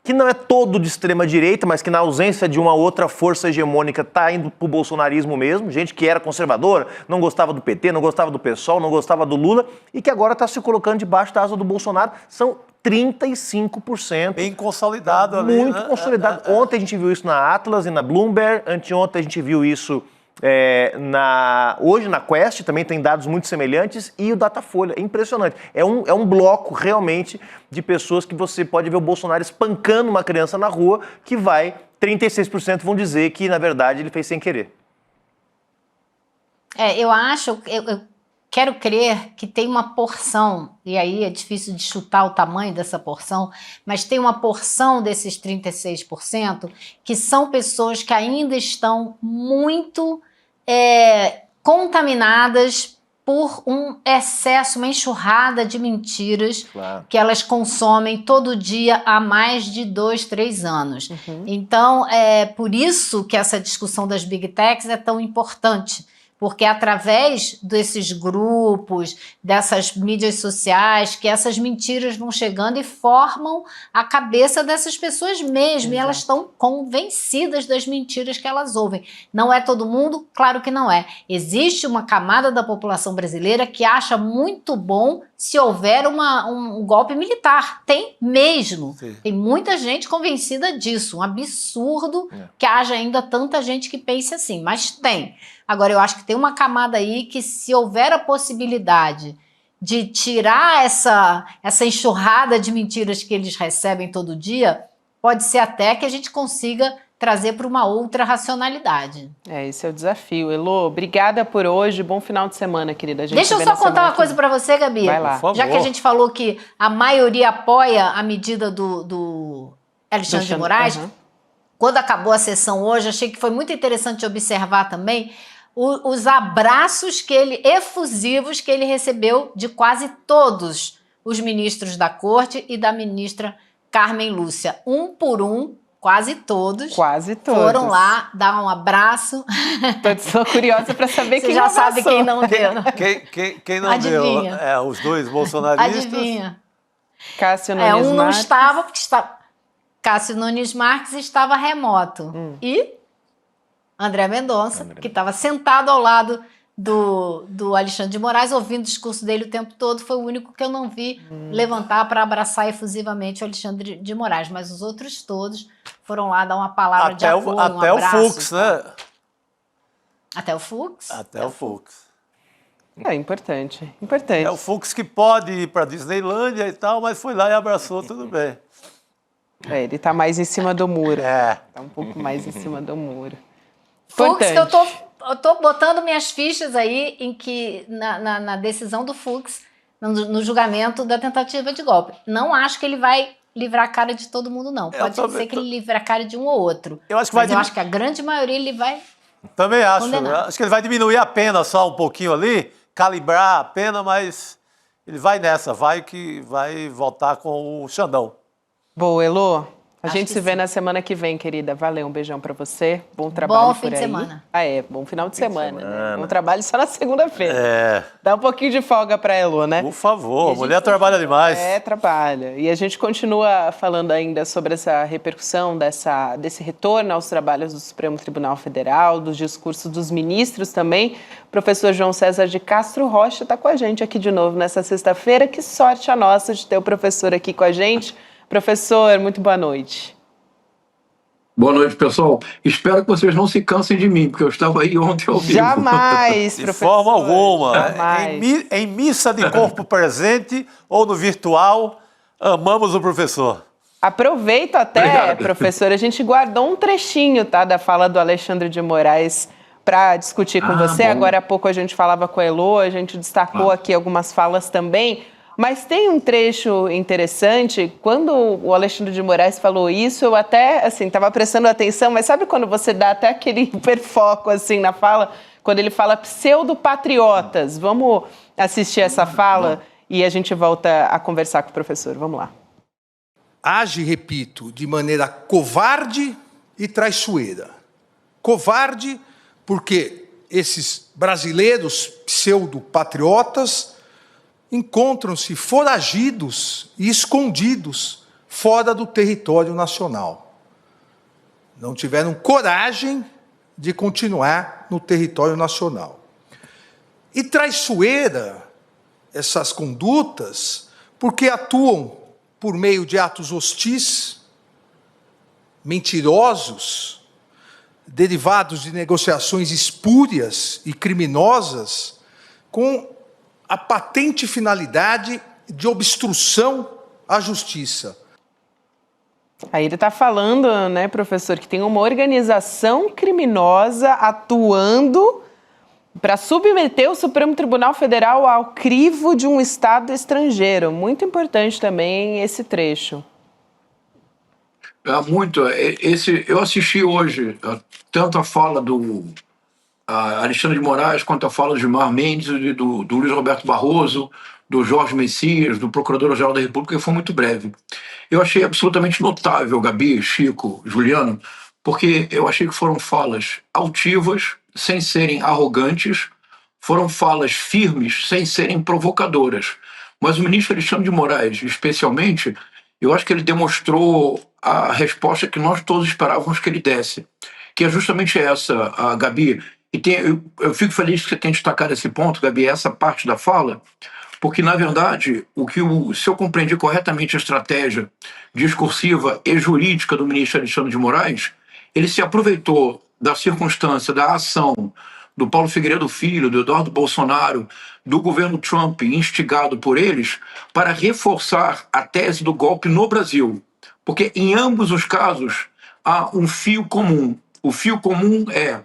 que não é todo de extrema-direita, mas que na ausência de uma outra força hegemônica está indo para o bolsonarismo mesmo. Gente que era conservadora, não gostava do PT, não gostava do PSOL, não gostava do Lula, e que agora está se colocando debaixo da asa do Bolsonaro. São 35%. Bem consolidado ali. Muito consolidado. Ontem a gente viu isso na Atlas e na Bloomberg. Anteontem a gente viu isso hoje na Quest, também tem dados muito semelhantes. E o Datafolha. É impressionante. É um bloco realmente de pessoas que você pode ver o Bolsonaro espancando uma criança na rua, que 36% vão dizer que, na verdade, ele fez sem querer. Eu acho... Eu quero crer que tem uma porção, e aí é difícil de chutar o tamanho dessa porção, mas tem uma porção desses 36% que são pessoas que ainda estão muito contaminadas por um excesso, uma enxurrada de mentiras que elas consomem todo dia há mais de 2, 3 anos. Então, é por isso que essa discussão das Big Techs é tão importante. Porque é através desses grupos, dessas mídias sociais, que essas mentiras vão chegando e formam a cabeça dessas pessoas mesmo. E elas estão convencidas das mentiras que elas ouvem. Não é todo mundo? Claro que não é. Existe uma camada da população brasileira que acha muito bom se houver um golpe militar. Tem mesmo. Sim. Tem muita gente convencida disso. Um absurdo que haja ainda tanta gente que pense assim. Mas tem. Agora, eu acho que tem uma camada aí que, se houver a possibilidade de tirar essa enxurrada de mentiras que eles recebem todo dia, pode ser até que a gente consiga trazer para uma outra racionalidade. Esse é o desafio. Elô, obrigada por hoje. Bom final de semana, querida. Deixa eu só contar uma coisa para você, Gabi. Vai lá. Já que a gente falou que a maioria apoia a medida do Alexandre de Moraes, quando acabou a sessão hoje, achei que foi muito interessante observar também os abraços efusivos que ele recebeu de quase todos os ministros da corte e da ministra Carmen Lúcia. Um por um, quase todos foram lá dar um abraço. Estou curiosa para saber quem já abraçou. Sabe quem não deu. Quem não Adivinha. deu? Os dois bolsonaristas. Adivinha. Cássio Nunes Um não Marques. estava, porque Cássio Nunes Marques estava remoto. E André Mendonça, que estava sentado ao lado do Alexandre de Moraes, ouvindo o discurso dele o tempo todo, foi o único que eu não vi levantar para abraçar efusivamente o Alexandre de Moraes. Mas os outros todos foram lá dar uma palavra de apoio, um até abraço. o Fux, né? Até o Fux? Até o Fux. É importante. É o Fux que pode ir para Disneylândia e tal, mas foi lá e abraçou, tudo bem. Ele está mais em cima do muro. Está um pouco mais em cima do muro. Importante. Fux, eu tô botando minhas fichas aí em que na decisão do Fux, no julgamento da tentativa de golpe. Não acho que ele vai livrar a cara de todo mundo, não. Pode ser que ele livre a cara de um ou outro. Eu acho que mas eu acho que a grande maioria ele vai Também acho. condenar. Acho que ele vai diminuir a pena só um pouquinho ali, calibrar a pena, mas ele vai nessa, vai voltar com o Xandão. Boa, Elô. A Acho gente que se vê sim. na semana que vem, querida. Valeu, um beijão pra você. Bom trabalho Bom por fim de aí. semana. Bom final de semana. Né? Bom trabalho só na segunda-feira. É, Dá um pouquinho de folga pra Elô, né? por favor, E a a mulher gente trabalha demais. Trabalha. E a gente continua falando ainda sobre essa repercussão desse retorno aos trabalhos do Supremo Tribunal Federal, dos discursos dos ministros também. O professor João César de Castro Rocha está com a gente aqui de novo nessa sexta-feira. Que sorte a nossa de ter o professor aqui com a gente. Professor, muito boa noite. Boa noite, pessoal. Espero que vocês não se cansem de mim, porque eu estava aí ontem ao vivo. Jamais, De professor. forma alguma. Jamais. Em missa de corpo presente ou no virtual, amamos o professor. Aproveito até, Obrigado. professor, a gente guardou um trechinho, tá, da fala do Alexandre de Moraes para discutir com você. Bom. Agora há pouco a gente falava com a Elô, a gente destacou aqui algumas falas também. Mas tem um trecho interessante, quando o Alexandre de Moraes falou isso, eu até, assim, estava prestando atenção, mas sabe quando você dá até aquele hiperfoco, assim, na fala, quando ele fala pseudo-patriotas? Vamos assistir essa fala e a gente volta a conversar com o professor. Vamos lá. Age, repito, de maneira covarde e traiçoeira. Covarde porque esses brasileiros pseudo-patriotas encontram-se foragidos e escondidos fora do território nacional. Não tiveram coragem de continuar no território nacional. E traiçoeira, essas condutas, porque atuam por meio de atos hostis, mentirosos, derivados de negociações espúrias e criminosas, com a patente finalidade de obstrução à justiça. Aí ele está falando, né, professor, que tem uma organização criminosa atuando para submeter o Supremo Tribunal Federal ao crivo de um Estado estrangeiro. Muito importante também esse trecho. Muito. Eu assisti hoje tanto a fala do Alexandre de Moraes quanto a fala do Gilmar Mendes, do Luiz Roberto Barroso, do Jorge Messias, do Procurador-Geral da República, que foi muito breve. Eu achei absolutamente notável, Gabi, Chico, Juliano, porque eu achei que foram falas altivas, sem serem arrogantes, foram falas firmes, sem serem provocadoras. Mas o ministro Alexandre de Moraes, especialmente, eu acho que ele demonstrou a resposta que nós todos esperávamos que ele desse, que é justamente essa, Gabi. E eu fico feliz que você tenha destacado esse ponto, Gabi, essa parte da fala, porque, na verdade, se eu compreendi corretamente a estratégia discursiva e jurídica do ministro Alexandre de Moraes, ele se aproveitou da circunstância, da ação do Paulo Figueiredo Filho, do Eduardo Bolsonaro, do governo Trump, instigado por eles, para reforçar a tese do golpe no Brasil. Porque, em ambos os casos, há um fio comum. O fio comum é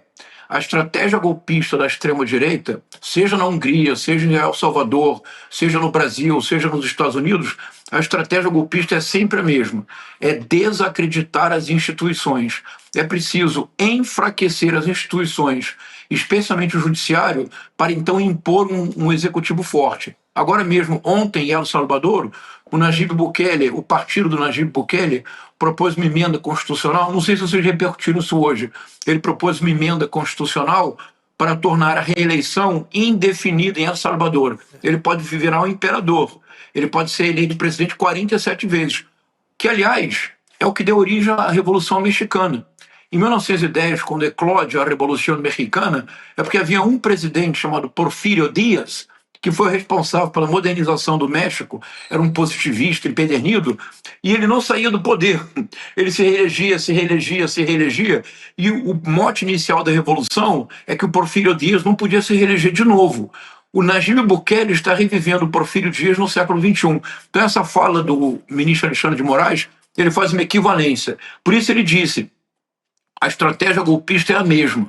a estratégia golpista da extrema-direita, seja na Hungria, seja em El Salvador, seja no Brasil, seja nos Estados Unidos, A estratégia golpista é sempre a mesma: é desacreditar as instituições. É preciso enfraquecer as instituições, especialmente o judiciário, para então impor um executivo forte. Agora mesmo, ontem em El Salvador, o Nayib Bukele, o partido do Nayib Bukele, propôs uma emenda constitucional. Não sei se vocês repercutiram isso hoje. Ele propôs uma emenda constitucional para tornar a reeleição indefinida em El Salvador. Ele pode virar um imperador. Ele pode ser eleito presidente 47 vezes, que, aliás, é o que deu origem à Revolução Mexicana. Em 1910, quando eclode a Revolução Mexicana, é porque havia um presidente chamado Porfirio Díaz, que foi responsável pela modernização do México, era um positivista empedernido, e ele não saía do poder. Ele se reelegia, e o mote inicial da Revolução é que o Porfirio Díaz não podia se reeleger de novo. O Nayib Bukele está revivendo o Porfirio Díaz no século XXI. Então essa fala do ministro Alexandre de Moraes, ele faz uma equivalência. Por isso ele disse: a estratégia golpista é a mesma.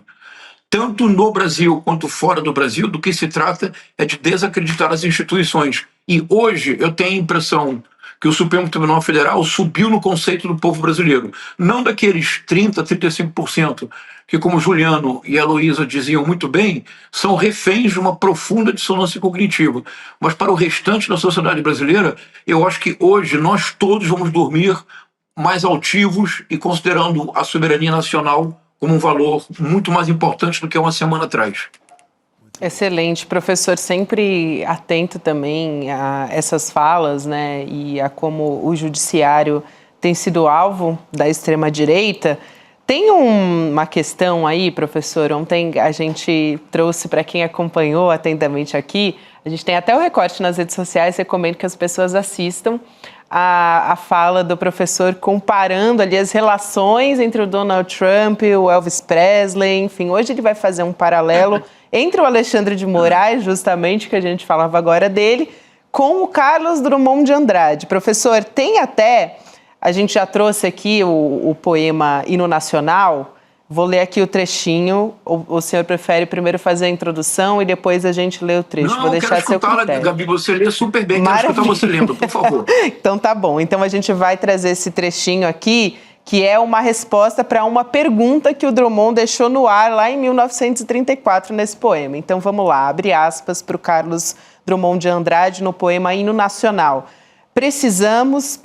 Tanto no Brasil quanto fora do Brasil, do que se trata é de desacreditar as instituições. E hoje eu tenho a impressão que o Supremo Tribunal Federal subiu no conceito do povo brasileiro. Não daqueles 30%, 35%, que, como Juliano e a Heloísa diziam muito bem, são reféns de uma profunda dissonância cognitiva. Mas para o restante da sociedade brasileira, eu acho que hoje nós todos vamos dormir mais altivos e considerando a soberania nacional como um valor muito mais importante do que uma semana atrás. Excelente, professor, sempre atento também a essas falas, né, e a como o judiciário tem sido alvo da extrema-direita. Tem uma questão aí, professor, ontem a gente trouxe para quem acompanhou atentamente aqui, a gente tem até o recorte nas redes sociais, recomendo que as pessoas assistam a fala do professor comparando ali as relações entre o Donald Trump e o Elvis Presley, enfim, hoje ele vai fazer um paralelo entre o Alexandre de Moraes, justamente, que a gente falava agora dele, com o Carlos Drummond de Andrade. Professor, tem até, a gente já trouxe aqui o poema Hino Nacional, vou ler aqui o trechinho, o senhor prefere primeiro fazer a introdução e depois a gente lê o trecho? Não, vou deixar seu critério. Gabi, você lê super bem, quero escutar você lendo, por favor. Então tá bom, então a gente vai trazer esse trechinho aqui, que é uma resposta para uma pergunta que o Drummond deixou no ar lá em 1934 nesse poema. Então vamos lá, abre aspas para o Carlos Drummond de Andrade no poema Hino Nacional. Precisamos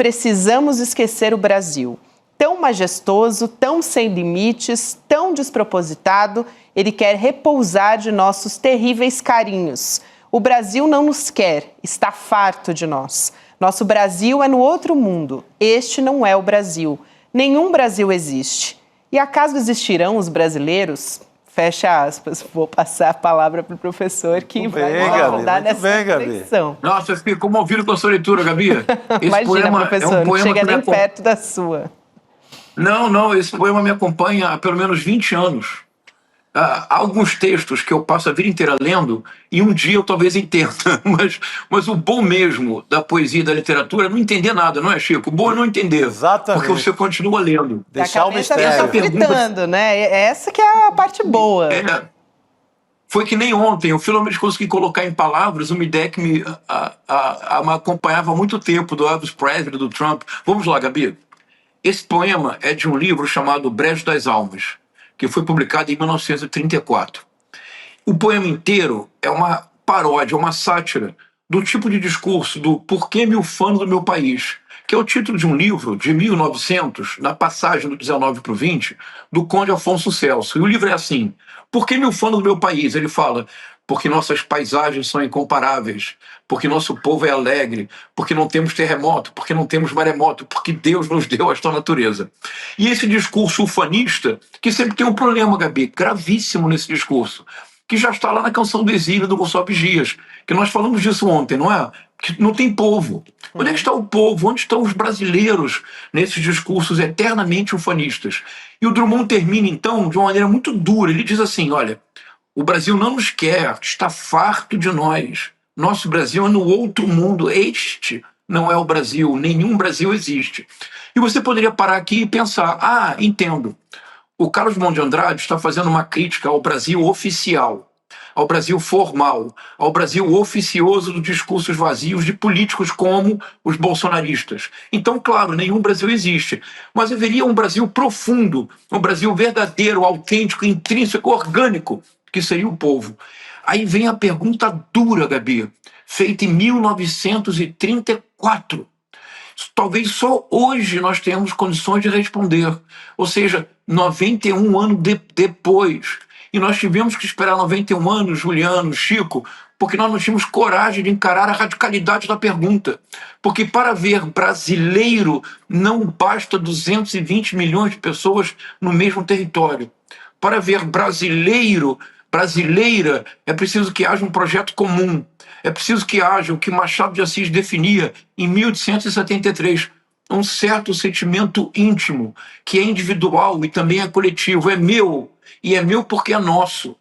esquecer o Brasil. Tão majestoso, tão sem limites, tão despropositado, ele quer repousar de nossos terríveis carinhos. O Brasil não nos quer, está farto de nós. Nosso Brasil é no outro mundo, este não é o Brasil. Nenhum Brasil existe. E acaso existirão os brasileiros? Fecha aspas. Vou passar a palavra para o professor que vai ajudar nessa reflexão. Nossa, eu fiquei comovido com a sua leitura, Gabi. Esse Imagina, poema professor, é um poema não chega que nem perto da sua. Não, esse poema me acompanha há pelo menos 20 anos. Há alguns textos que eu passo a vida inteira lendo e um dia eu talvez entenda, mas o bom mesmo da poesia e da literatura é não entender nada, não é, Chico? O bom é não entender. Exatamente. Porque você continua lendo. Deixar o mistério. Essa fritando, né? Essa que é a parte boa. Foi que nem ontem, eu finalmente consegui colocar em palavras uma ideia que me acompanhava há muito tempo, do Elvis Presley, do Trump. Vamos lá, Gabi. Esse poema é de um livro chamado Brejo das Almas, que foi publicado em 1934. O poema inteiro é uma paródia, uma sátira do tipo de discurso do Por que me ufano do meu país, que é o título de um livro de 1900, na passagem do 19 para o 20, do Conde Afonso Celso. E o livro é assim: Por que me ufano do meu país? Ele fala: porque nossas paisagens são incomparáveis, porque nosso povo é alegre, porque não temos terremoto, porque não temos maremoto, porque Deus nos deu esta natureza. E esse discurso ufanista, que sempre tem um problema, Gabi, gravíssimo nesse discurso, que já está lá na Canção do Exílio, do Gonçalves Dias, que nós falamos disso ontem, não é? Que não tem povo. Onde é que está o povo? Onde estão os brasileiros nesses discursos eternamente ufanistas? E o Drummond termina, então, de uma maneira muito dura. Ele diz assim, olha, o Brasil não nos quer, está farto de nós. Nosso Brasil é no outro mundo. Este não é o Brasil, nenhum Brasil existe. E você poderia parar aqui e pensar, entendo. O Carlos Drummond de Andrade está fazendo uma crítica ao Brasil oficial. ao Brasil formal, ao Brasil oficioso dos discursos vazios de políticos como os bolsonaristas. Então, claro, nenhum Brasil existe, mas haveria um Brasil profundo, um Brasil verdadeiro, autêntico, intrínseco, orgânico, que seria o povo. Aí vem a pergunta dura, Gabi, feita em 1934. Talvez só hoje nós tenhamos condições de responder. Ou seja, 91 anos depois. E nós tivemos que esperar 91 anos, Juliano, Chico, porque nós não tínhamos coragem de encarar a radicalidade da pergunta. Porque para ver brasileiro não basta 220 milhões de pessoas no mesmo território. Para ver brasileiro, brasileira, é preciso que haja um projeto comum. É preciso que haja o que Machado de Assis definia em 1873, um certo sentimento íntimo, que é individual e também é coletivo, é meu, e é meu porque é nosso.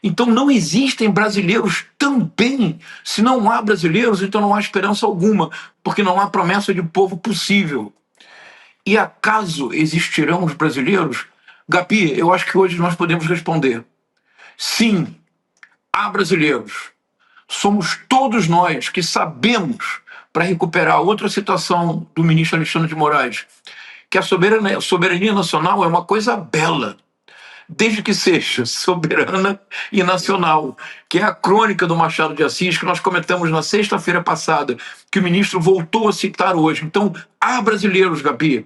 Então não existem brasileiros também. Se não há brasileiros, então não há esperança alguma, porque não há promessa de povo possível. E acaso existirão os brasileiros? Gabi, eu acho que hoje nós podemos responder. Sim, há brasileiros. Somos todos nós que sabemos, para recuperar outra citação do ministro Alexandre de Moraes, que a soberania nacional é uma coisa bela, desde que seja soberana e nacional, que é a crônica do Machado de Assis, que nós comentamos na sexta-feira passada, que o ministro voltou a citar hoje. Então, há brasileiros, Gabi.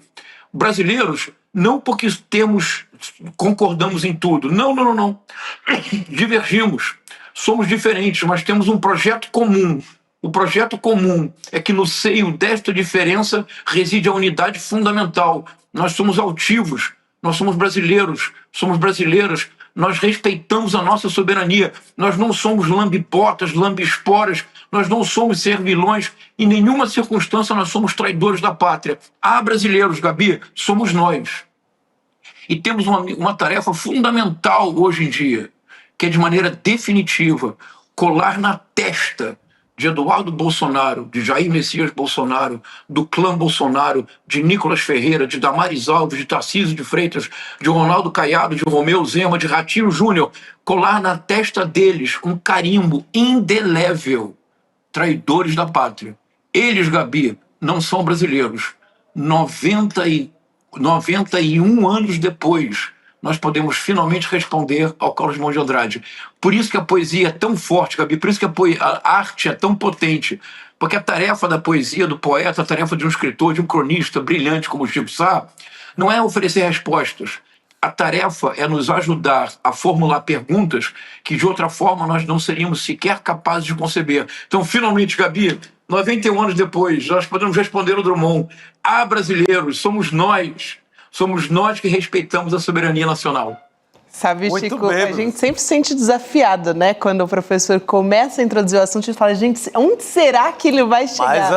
Brasileiros, não porque concordamos em tudo. Não. Divergimos. Somos diferentes, mas temos um projeto comum. O projeto comum é que no seio desta diferença reside a unidade fundamental. Nós somos altivos, nós somos brasileiros, somos brasileiras, nós respeitamos a nossa soberania. Nós não somos lambipotas, lambisporas, nós não somos servilões, em nenhuma circunstância nós somos traidores da pátria. Há brasileiros, Gabi, somos nós. E temos uma tarefa fundamental hoje em dia, que é de maneira definitiva colar na testa de Eduardo Bolsonaro, de Jair Messias Bolsonaro, do clã Bolsonaro, de Nicolas Ferreira, de Damares Alves, de Tarcísio de Freitas, de Ronaldo Caiado, de Romeu Zema, de Ratinho Júnior, colar na testa deles um carimbo indelével, traidores da pátria. Eles, Gabi, não são brasileiros. 91 anos depois, nós podemos finalmente responder ao Carlos Drummond de Andrade. Por isso que a poesia é tão forte, Gabi, por isso que a arte é tão potente, porque a tarefa da poesia, do poeta, a tarefa de um escritor, de um cronista brilhante como Chico Sá, não é oferecer respostas. A tarefa é nos ajudar a formular perguntas que, de outra forma, nós não seríamos sequer capazes de conceber. Então, finalmente, Gabi, 91 anos depois, nós podemos responder o Drummond. Há brasileiros, somos nós que respeitamos a soberania nacional. Sabe, Muito Chico, bem, a gente sempre se sente desafiado, né? Quando o professor começa a introduzir o assunto, a gente fala, gente, onde será que ele vai chegar?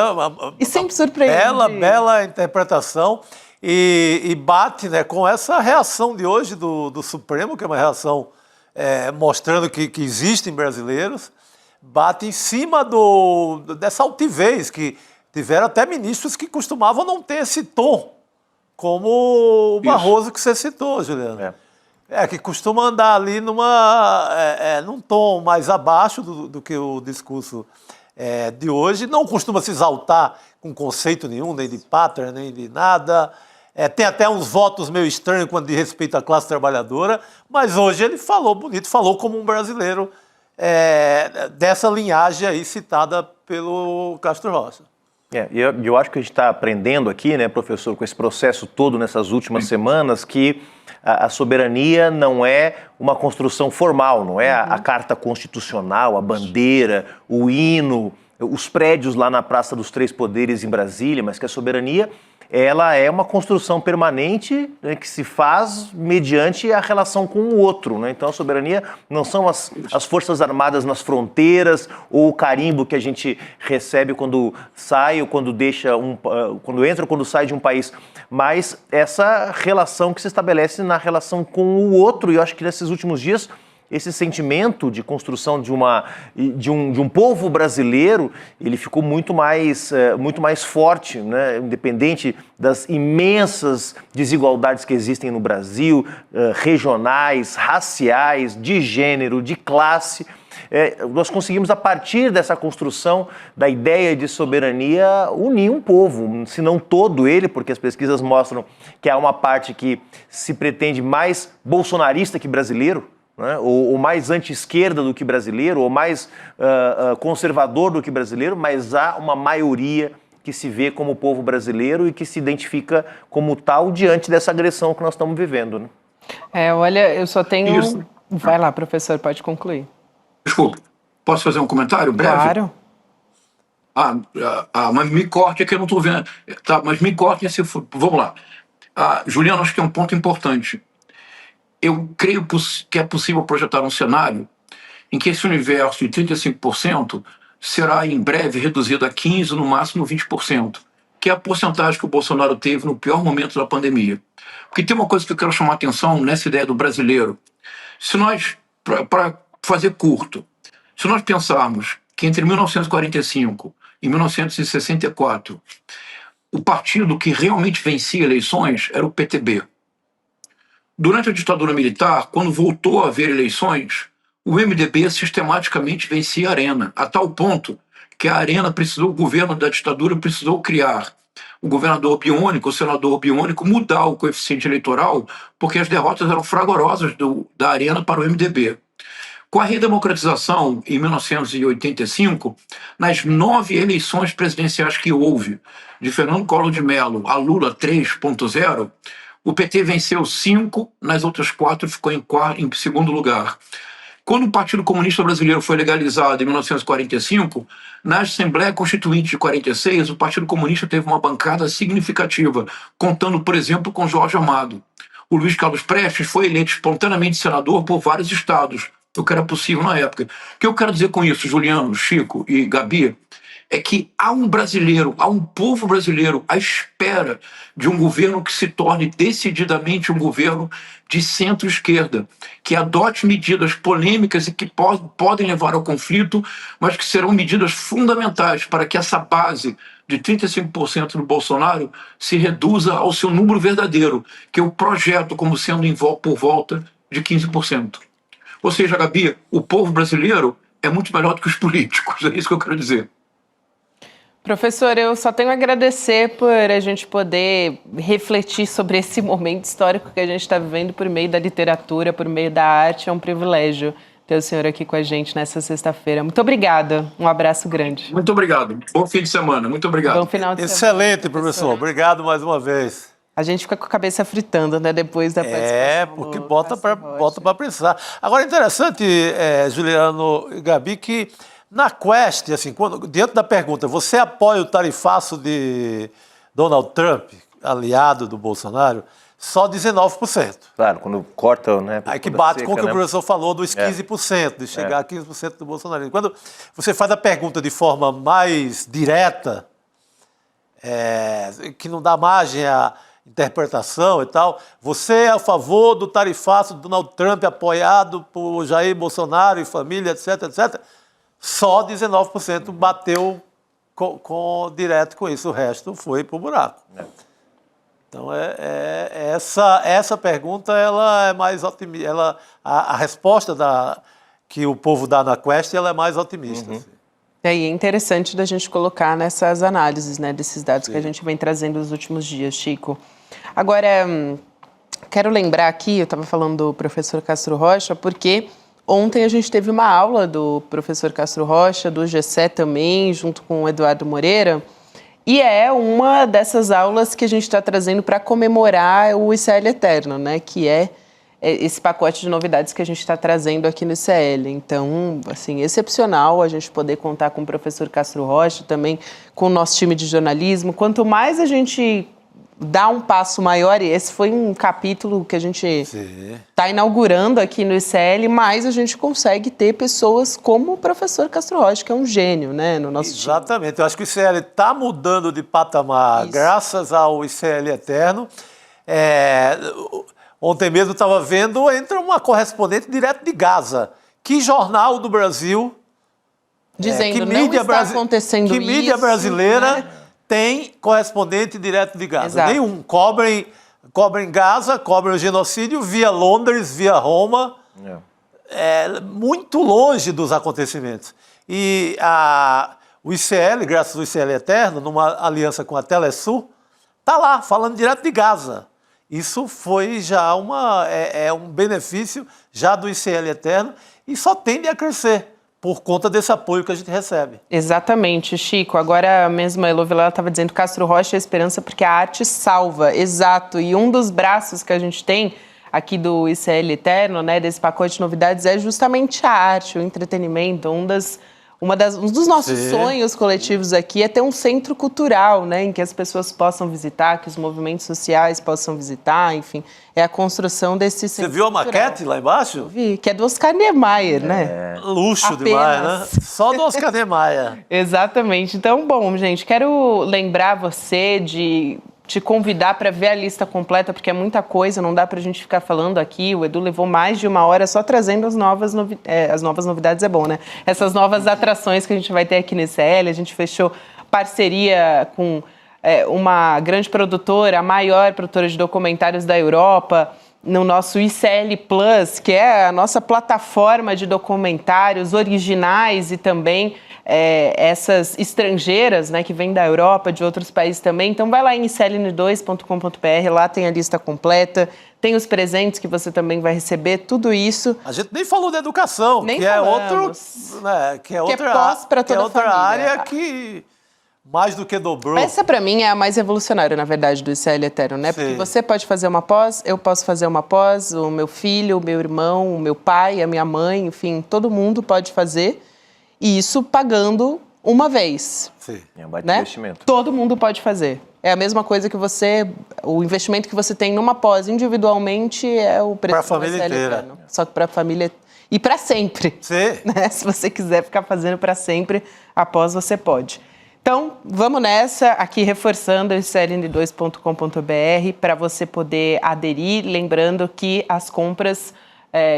E sempre surpreende. Bela interpretação e bate, né, com essa reação de hoje do Supremo, que é uma reação mostrando que existem brasileiros, bate em cima dessa altivez, que tiveram até ministros que costumavam não ter esse tom, como o Barroso que você citou, Juliano. Que costuma andar ali num tom mais abaixo do que o discurso de hoje. Não costuma se exaltar com conceito nenhum, nem de pátria, nem de nada. Tem até uns votos meio estranhos quando diz respeito à classe trabalhadora, mas hoje ele falou bonito, falou como um brasileiro dessa linhagem aí citada pelo Castro Rocha. Eu acho que a gente está aprendendo aqui, né, professor, com esse processo todo nessas últimas semanas, que a soberania não é uma construção formal, não é a Carta Constitucional, a bandeira, o hino, os prédios lá na Praça dos Três Poderes em Brasília, mas que a soberania ela é uma construção permanente, né, que se faz mediante a relação com o outro, né? Então a soberania não são as forças armadas nas fronteiras ou o carimbo que a gente recebe quando sai ou quando quando entra ou quando sai de um país, mas essa relação que se estabelece na relação com o outro. E eu acho que nesses últimos dias esse sentimento de construção de um povo brasileiro, ele ficou muito mais forte, né? Independente das imensas desigualdades que existem no Brasil, regionais, raciais, de gênero, de classe. nós conseguimos, a partir dessa construção da ideia de soberania, unir um povo, se não todo ele, porque as pesquisas mostram que há uma parte que se pretende mais bolsonarista que brasileiro, né? Ou mais anti-esquerda do que brasileiro, ou mais conservador do que brasileiro, mas há uma maioria que se vê como povo brasileiro e que se identifica como tal diante dessa agressão que nós estamos vivendo, né? Olha, eu só tenho... Isso. Vai lá, professor, pode concluir. Desculpa, posso fazer um comentário breve? Claro. Mas me corte aqui, eu não estou vendo. Tá, mas me corte esse... Vamos lá. Juliano, acho que é um ponto importante. Eu creio que é possível projetar um cenário em que esse universo de 35% será em breve reduzido a 15%, no máximo 20%, que é a porcentagem que o Bolsonaro teve no pior momento da pandemia. Porque tem uma coisa que eu quero chamar a atenção nessa ideia do brasileiro. Se nós, para fazer curto, se nós pensarmos que entre 1945 e 1964, o partido que realmente vencia eleições era o PTB. Durante a ditadura militar, quando voltou a haver eleições, o MDB sistematicamente vencia a Arena, a tal ponto que a Arena o governo da ditadura precisou criar o governador biônico, o senador biônico, mudar o coeficiente eleitoral, porque as derrotas eram fragorosas da Arena para o MDB. Com a redemocratização, em 1985, nas 9 eleições presidenciais que houve, de Fernando Collor de Mello a Lula 3.0, o PT venceu 5, nas outras 4 ficou em segundo lugar. Quando o Partido Comunista Brasileiro foi legalizado em 1945, na Assembleia Constituinte de 46, o Partido Comunista teve uma bancada significativa, contando, por exemplo, com Jorge Amado. O Luiz Carlos Prestes foi eleito espontaneamente senador por vários estados, o que era possível na época. O que eu quero dizer com isso, Juliano, Chico e Gabi, é que há um brasileiro, há um povo brasileiro à espera de um governo que se torne decididamente um governo de centro-esquerda, que adote medidas polêmicas e que podem levar ao conflito, mas que serão medidas fundamentais para que essa base de 35% do Bolsonaro se reduza ao seu número verdadeiro, que eu projeto como sendo por volta de 15%. Ou seja, Gabi, o povo brasileiro é muito melhor do que os políticos, é isso que eu quero dizer. Professor, eu só tenho a agradecer por a gente poder refletir sobre esse momento histórico que a gente está vivendo por meio da literatura, por meio da arte. É um privilégio ter o senhor aqui com a gente nessa sexta-feira. Muito obrigada. Um abraço grande. Muito obrigado. Bom fim de semana. Muito obrigado. Bom final de semana. Excelente, professor. Obrigado mais uma vez. A gente fica com a cabeça fritando, né, depois da participação. Porque bota para pensar. Agora, interessante, Juliano e Gabi, que na Quest, assim, diante da pergunta, você apoia o tarifaço de Donald Trump, aliado do Bolsonaro, só 19%. Claro, quando corta, né? Aí que bate com o que o professor falou dos 15%, de chegar a 15% do Bolsonaro. Quando você faz a pergunta de forma mais direta, que não dá margem à interpretação e tal, você é a favor do tarifaço do Donald Trump apoiado por Jair Bolsonaro e família, etc, etc., só 19% bateu direto com isso, o resto foi pro buraco. Então, essa pergunta ela é mais otimista. A resposta que o povo dá na Quest ela é mais otimista. Assim. E aí é interessante da gente colocar nessas análises, né, desses dados que a gente vem trazendo nos últimos dias, Chico. Agora, quero lembrar aqui, eu estava falando do professor Castro Rocha, porque ontem a gente teve uma aula do professor Castro Rocha, do Gessé também, junto com o Eduardo Moreira, e é uma dessas aulas que a gente está trazendo para comemorar o ICL Eterno, né? Que é esse pacote de novidades que a gente está trazendo aqui no ICL. Então, assim, excepcional a gente poder contar com o professor Castro Rocha, também com o nosso time de jornalismo. Quanto mais a gente dá um passo maior, e esse foi um capítulo que a gente está inaugurando aqui no ICL, mais a gente consegue ter pessoas como o professor Castro Rocha, que é um gênio, né, no nosso time. Exatamente, eu acho que o ICL está mudando de patamar graças ao ICL Eterno. Ontem mesmo estava vendo, entra uma correspondente direto de Gaza. Que jornal do Brasil, dizendo, não está acontecendo isso, que mídia brasileira, né, tem correspondente direto de Gaza. Exato. Nenhum. Cobrem Gaza, cobrem o genocídio via Londres, via Roma. muito longe dos acontecimentos. E o ICL, graças ao ICL Eterno, numa aliança com a Telesul, está lá, falando direto de Gaza. Isso foi já um benefício já do ICL Eterno e só tende a crescer por conta desse apoio que a gente recebe. Exatamente, Chico. Agora mesmo a Elô Vilela estava dizendo Castro Rocha é a esperança porque a arte salva. Exato. E um dos braços que a gente tem aqui do ICL Eterno, né, desse pacote de novidades, é justamente a arte, o entretenimento. Um dos nossos sonhos coletivos aqui é ter um centro cultural, né, em que as pessoas possam visitar, que os movimentos sociais possam visitar, enfim. É a construção desse centro. Você viu a cultural. maquete lá embaixo? Vi, que é do Oscar Niemeyer, né? Luxo Apenas. demais, né? Só do Oscar Niemeyer. Exatamente. Então, bom, gente, quero lembrar você de te convidar para ver a lista completa, porque é muita coisa, não dá para a gente ficar falando aqui. O Edu levou mais de uma hora só trazendo as novas novidades, é bom, né? Essas novas atrações que a gente vai ter aqui no ICL. A gente fechou parceria com uma grande produtora, a maior produtora de documentários da Europa, no nosso ICL Plus, que é a nossa plataforma de documentários originais e também essas estrangeiras, né, que vêm da Europa, de outros países também. Então vai lá em icln2.com.br, lá tem a lista completa, tem os presentes que você também vai receber, tudo isso. A gente nem falou da educação, Nem que falamos. que é outra, pós pra toda a outra família. área que mais do que dobrou. Essa, para mim, é a mais revolucionária, na verdade, do ICL Eterno, né? Sim. Porque você pode fazer uma pós, eu posso fazer uma pós, o meu filho, o meu irmão, o meu pai, a minha mãe, enfim, todo mundo pode fazer. E isso pagando uma vez. Sim. É um baita né? investimento. Todo mundo pode fazer. É a mesma coisa que o investimento que você tem numa pós individualmente é o preço Pra do família ICL inteira. Eterno. Só que para a família e para sempre. Sim. Né? Se você quiser ficar fazendo para sempre, após você pode. Então, vamos nessa, aqui reforçando o icln2.com.br para você poder aderir. Lembrando que as compras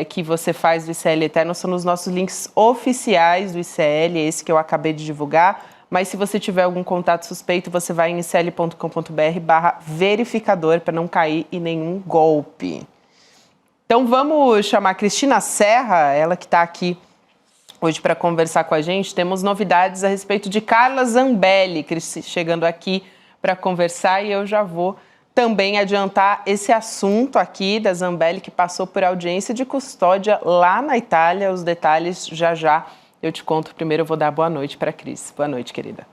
que você faz do ICL Eterno são nos nossos links oficiais do ICL, esse que eu acabei de divulgar. Mas se você tiver algum contato suspeito, você vai em icl.com.br/verificador para não cair em nenhum golpe. Então, vamos chamar a Cristina Serra, ela que está aqui hoje para conversar com a gente. Temos novidades a respeito de Carla Zambelli, chegando aqui para conversar, e eu já vou também adiantar esse assunto aqui da Zambelli, que passou por audiência de custódia lá na Itália. Os detalhes já eu te conto. Primeiro eu vou dar boa noite para a Cris. Boa noite, querida.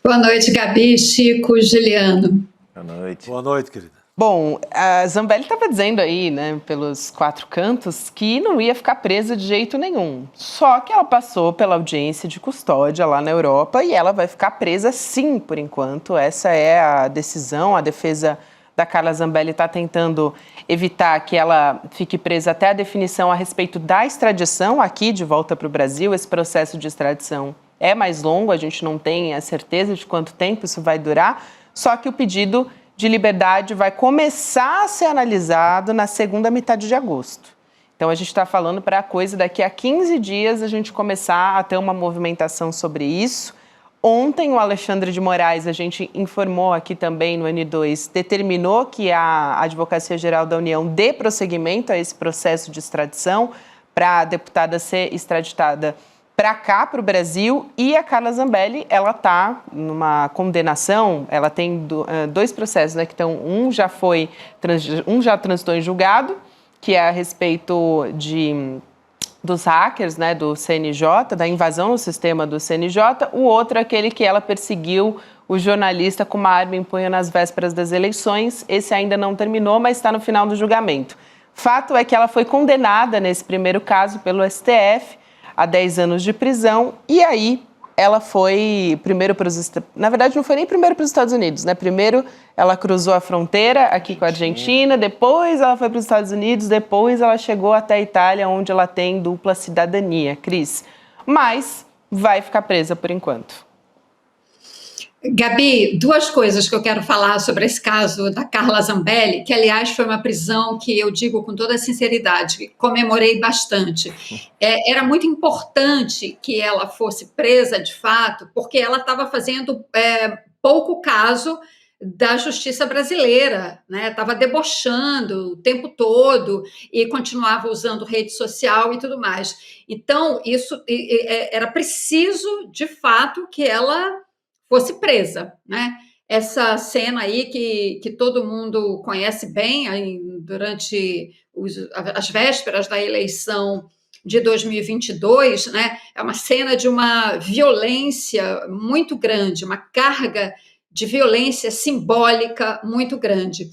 Boa noite, Gabi, Chico, Juliano. Boa noite. Boa noite, querida. Bom, a Zambelli estava dizendo aí, né, pelos quatro cantos, que não ia ficar presa de jeito nenhum. Só que ela passou pela audiência de custódia lá na Europa e ela vai ficar presa sim, por enquanto. Essa é a decisão. A defesa da Carla Zambelli está tentando evitar que ela fique presa até a definição a respeito da extradição aqui de volta para o Brasil. Esse processo de extradição é mais longo, a gente não tem a certeza de quanto tempo isso vai durar, só que o pedido de liberdade vai começar a ser analisado na segunda metade de agosto. Então, a gente está falando para a coisa daqui a 15 dias a gente começar a ter uma movimentação sobre isso. Ontem, o Alexandre de Moraes, a gente informou aqui também no N2, determinou que a Advocacia Geral da União dê prosseguimento a esse processo de extradição para a deputada ser extraditada para cá, para o Brasil, e a Carla Zambelli, ela está numa condenação, ela tem dois processos, né, que estão, um já transitou em julgado, que é a respeito dos hackers, né, do CNJ, da invasão no sistema do CNJ, o outro é aquele que ela perseguiu o jornalista com uma arma em punho nas vésperas das eleições. Esse ainda não terminou, mas está no final do julgamento. Fato é que ela foi condenada nesse primeiro caso pelo STF, a 10 anos de prisão, e aí ela foi primeiro para os... Na verdade, não foi nem primeiro para os Estados Unidos, né? Primeiro ela cruzou a fronteira aqui com a Argentina, depois ela foi para os Estados Unidos, depois ela chegou até a Itália, onde ela tem dupla cidadania, Cris. Mas vai ficar presa por enquanto. Gabi, duas coisas que eu quero falar sobre esse caso da Carla Zambelli, que, aliás, foi uma prisão que eu digo com toda sinceridade, comemorei bastante. Era muito importante que ela fosse presa, de fato, porque ela estava fazendo pouco caso da justiça brasileira, né? Estava debochando o tempo todo e continuava usando rede social e tudo mais. Então, isso era preciso, de fato, que ela fosse presa, né? Essa cena aí que todo mundo conhece bem, aí, durante as vésperas da eleição de 2022, né? É uma cena de uma violência muito grande, uma carga de violência simbólica muito grande.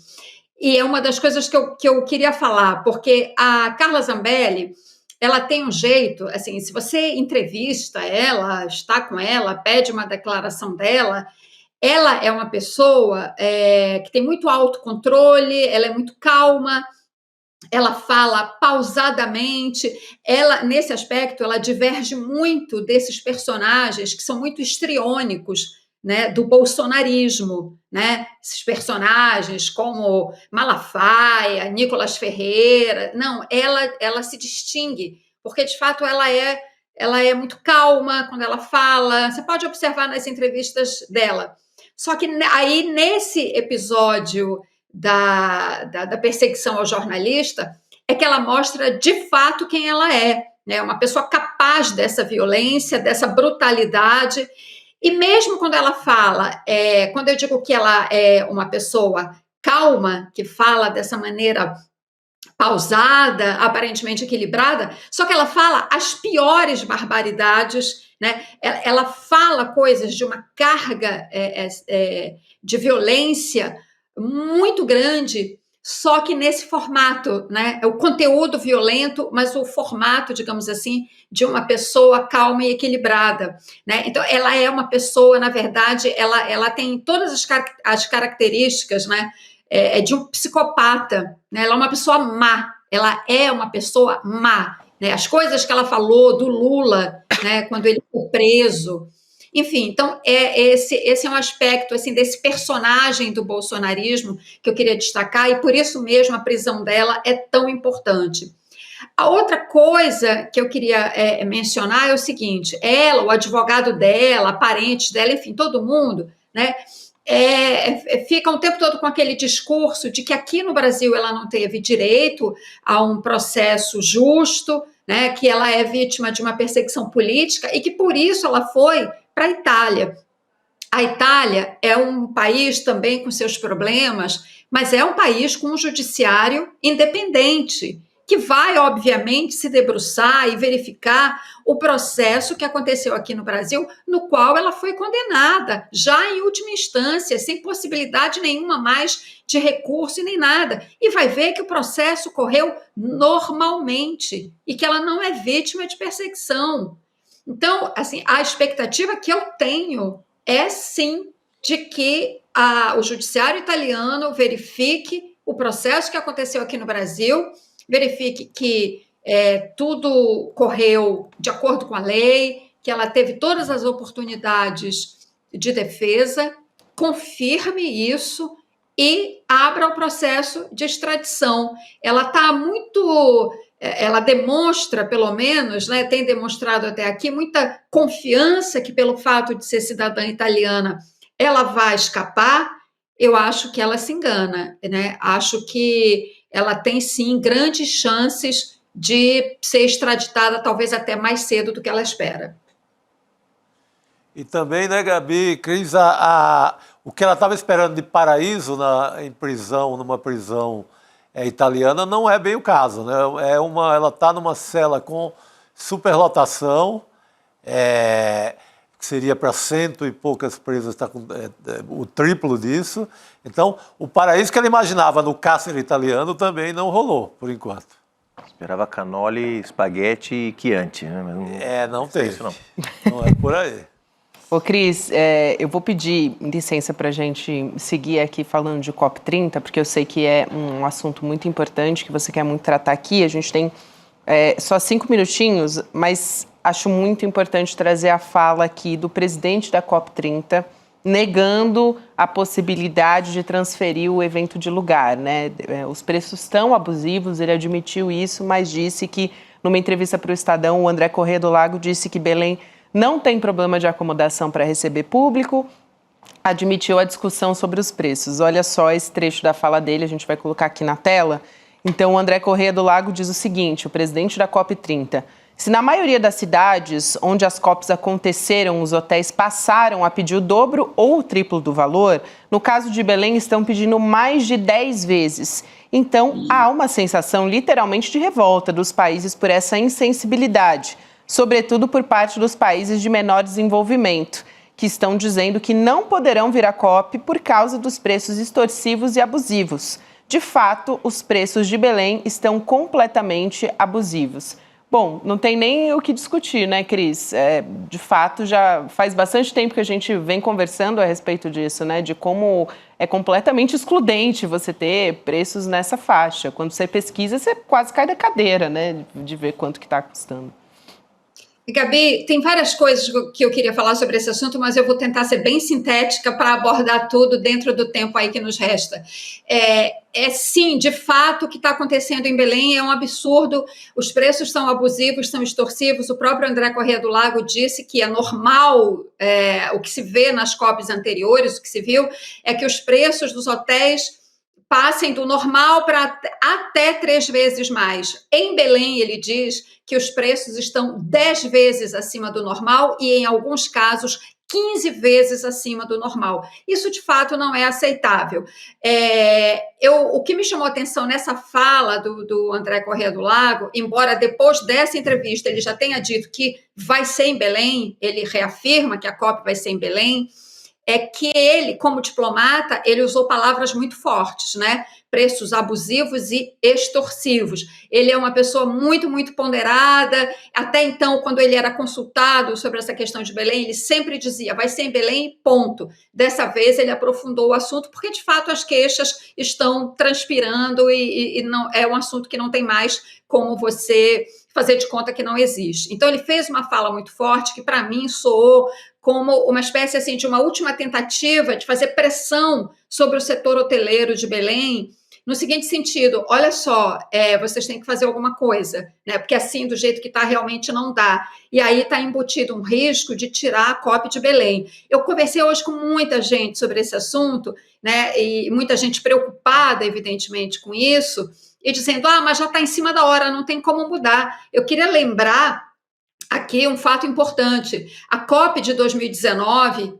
E é uma das coisas que eu queria falar, porque a Carla Zambelli, ela tem um jeito, assim, se você entrevista ela, está com ela, pede uma declaração dela, ela é uma pessoa que tem muito autocontrole, ela é muito calma, ela fala pausadamente, ela, nesse aspecto, ela diverge muito desses personagens que são muito histriônicos, né, do bolsonarismo, né? Esses personagens como Malafaia, Nicolas Ferreira, não, ela se distingue, porque de fato ela é muito calma quando ela fala, você pode observar nas entrevistas dela. Só que aí, nesse episódio da perseguição ao jornalista, é que ela mostra de fato quem ela é, né? Uma pessoa capaz dessa violência, dessa brutalidade. E mesmo quando ela fala, quando eu digo que ela é uma pessoa calma, que fala dessa maneira pausada, aparentemente equilibrada, só que ela fala as piores barbaridades, né? Ela fala coisas de uma carga de violência muito grande, só que nesse formato, né? É o conteúdo violento, mas o formato, digamos assim, de uma pessoa calma e equilibrada, né? Então, ela é uma pessoa, na verdade, ela tem todas as características, né? De um psicopata, né? Ela é uma pessoa má, ela é uma pessoa má, né? As coisas que ela falou do Lula, né? Quando ele foi preso. Enfim, então, esse é um aspecto assim, desse personagem do bolsonarismo que eu queria destacar, e por isso mesmo a prisão dela é tão importante. A outra coisa que eu queria mencionar é o seguinte: ela, o advogado dela, parentes dela, enfim, todo mundo, né, fica o tempo todo com aquele discurso de que aqui no Brasil ela não teve direito a um processo justo, né, que ela é vítima de uma perseguição política e que por isso ela foi para a Itália. A Itália é um país também com seus problemas, mas é um país com um judiciário independente, que vai, obviamente, se debruçar e verificar o processo que aconteceu aqui no Brasil, no qual ela foi condenada, já em última instância, sem possibilidade nenhuma mais de recurso e nem nada. E vai ver que o processo correu normalmente e que ela não é vítima de perseguição. Então, assim, a expectativa que eu tenho é, sim, de que o judiciário italiano verifique o processo que aconteceu aqui no Brasil, verifique que tudo correu de acordo com a lei, que ela teve todas as oportunidades de defesa, confirme isso e abra o processo de extradição. Ela está muito... Ela demonstra, pelo menos, né, tem demonstrado até aqui, muita confiança que, pelo fato de ser cidadã italiana, ela vai escapar. Eu acho que ela se engana, né? Acho que ela tem, sim, grandes chances de ser extraditada, talvez até mais cedo do que ela espera. E também, né, Gabi, Cris, o que ela estava esperando de paraíso em prisão, numa prisão italiana, não é bem o caso, né? Ela está numa cela com superlotação, que seria para 100 e poucas presas, está com o triplo disso. Então, o paraíso que ela imaginava no cárcere italiano também não rolou, por enquanto. Esperava cannoli, espaguete e Chianti, né? Mas não tem isso, não. Não é por aí. Ô, Cris, eu vou pedir licença para a gente seguir aqui falando de COP30, porque eu sei que é um assunto muito importante, que você quer muito tratar aqui. A gente tem só 5 minutinhos, mas acho muito importante trazer a fala aqui do presidente da COP30, negando a possibilidade de transferir o evento de lugar, né? Os preços estão abusivos, ele admitiu isso, mas disse que, numa entrevista para o Estadão, o André Corrêa do Lago disse que Belém não tem problema de acomodação para receber público admitiu a discussão sobre os preços. Olha só esse trecho da fala dele, a gente vai colocar aqui na tela. Então, o André Corrêa do Lago diz o seguinte, o presidente da COP30: se na maioria das cidades onde as COPs aconteceram, os hotéis passaram a pedir o dobro ou o triplo do valor, no caso de Belém estão pedindo mais de 10 vezes. Então, há uma sensação literalmente de revolta dos países por essa insensibilidade, sobretudo por parte dos países de menor desenvolvimento, que estão dizendo que não poderão vir à COP por causa dos preços extorsivos e abusivos. De fato, os preços de Belém estão completamente abusivos. Bom, não tem nem o que discutir, né, Cris? De fato, já faz bastante tempo que a gente vem conversando a respeito disso, né? De como é completamente excludente você ter preços nessa faixa. Quando você pesquisa, você quase cai da cadeira, né? De ver quanto que está custando. Gabi, tem várias coisas que eu queria falar sobre esse assunto, mas eu vou tentar ser bem sintética para abordar tudo dentro do tempo aí que nos resta. Sim, de fato, o que está acontecendo em Belém é um absurdo, os preços são abusivos, são extorsivos, o próprio André Corrêa do Lago disse que é normal, o que se vê nas COPs anteriores, o que se viu é que os preços dos hotéis passem do normal para até 3 vezes mais. Em Belém, ele diz que os preços estão 10 vezes acima do normal e, em alguns casos, 15 vezes acima do normal. Isso, de fato, não é aceitável. O que me chamou a atenção nessa fala do André Corrêa do Lago, embora depois dessa entrevista ele já tenha dito que vai ser em Belém, ele reafirma que a COP vai ser em Belém, é que ele, como diplomata, ele usou palavras muito fortes, né? Preços abusivos e extorsivos. Ele é uma pessoa muito, muito ponderada. Até então, quando ele era consultado sobre essa questão de Belém, ele sempre dizia, vai ser em Belém, ponto. Dessa vez, ele aprofundou o assunto, porque, de fato, as queixas estão transpirando e não, é um assunto que não tem mais como você fazer de conta que não existe. Então, ele fez uma fala muito forte que, para mim, soou como uma espécie assim, de uma última tentativa de fazer pressão sobre o setor hoteleiro de Belém, no seguinte sentido, olha só, vocês têm que fazer alguma coisa, né? Porque assim, do jeito que está, realmente não dá. E aí está embutido um risco de tirar a COP de Belém. Eu conversei hoje com muita gente sobre esse assunto, né? E muita gente preocupada, evidentemente, com isso, e dizendo, mas já está em cima da hora, não tem como mudar. Eu queria lembrar aqui um fato importante. A COP de 2019,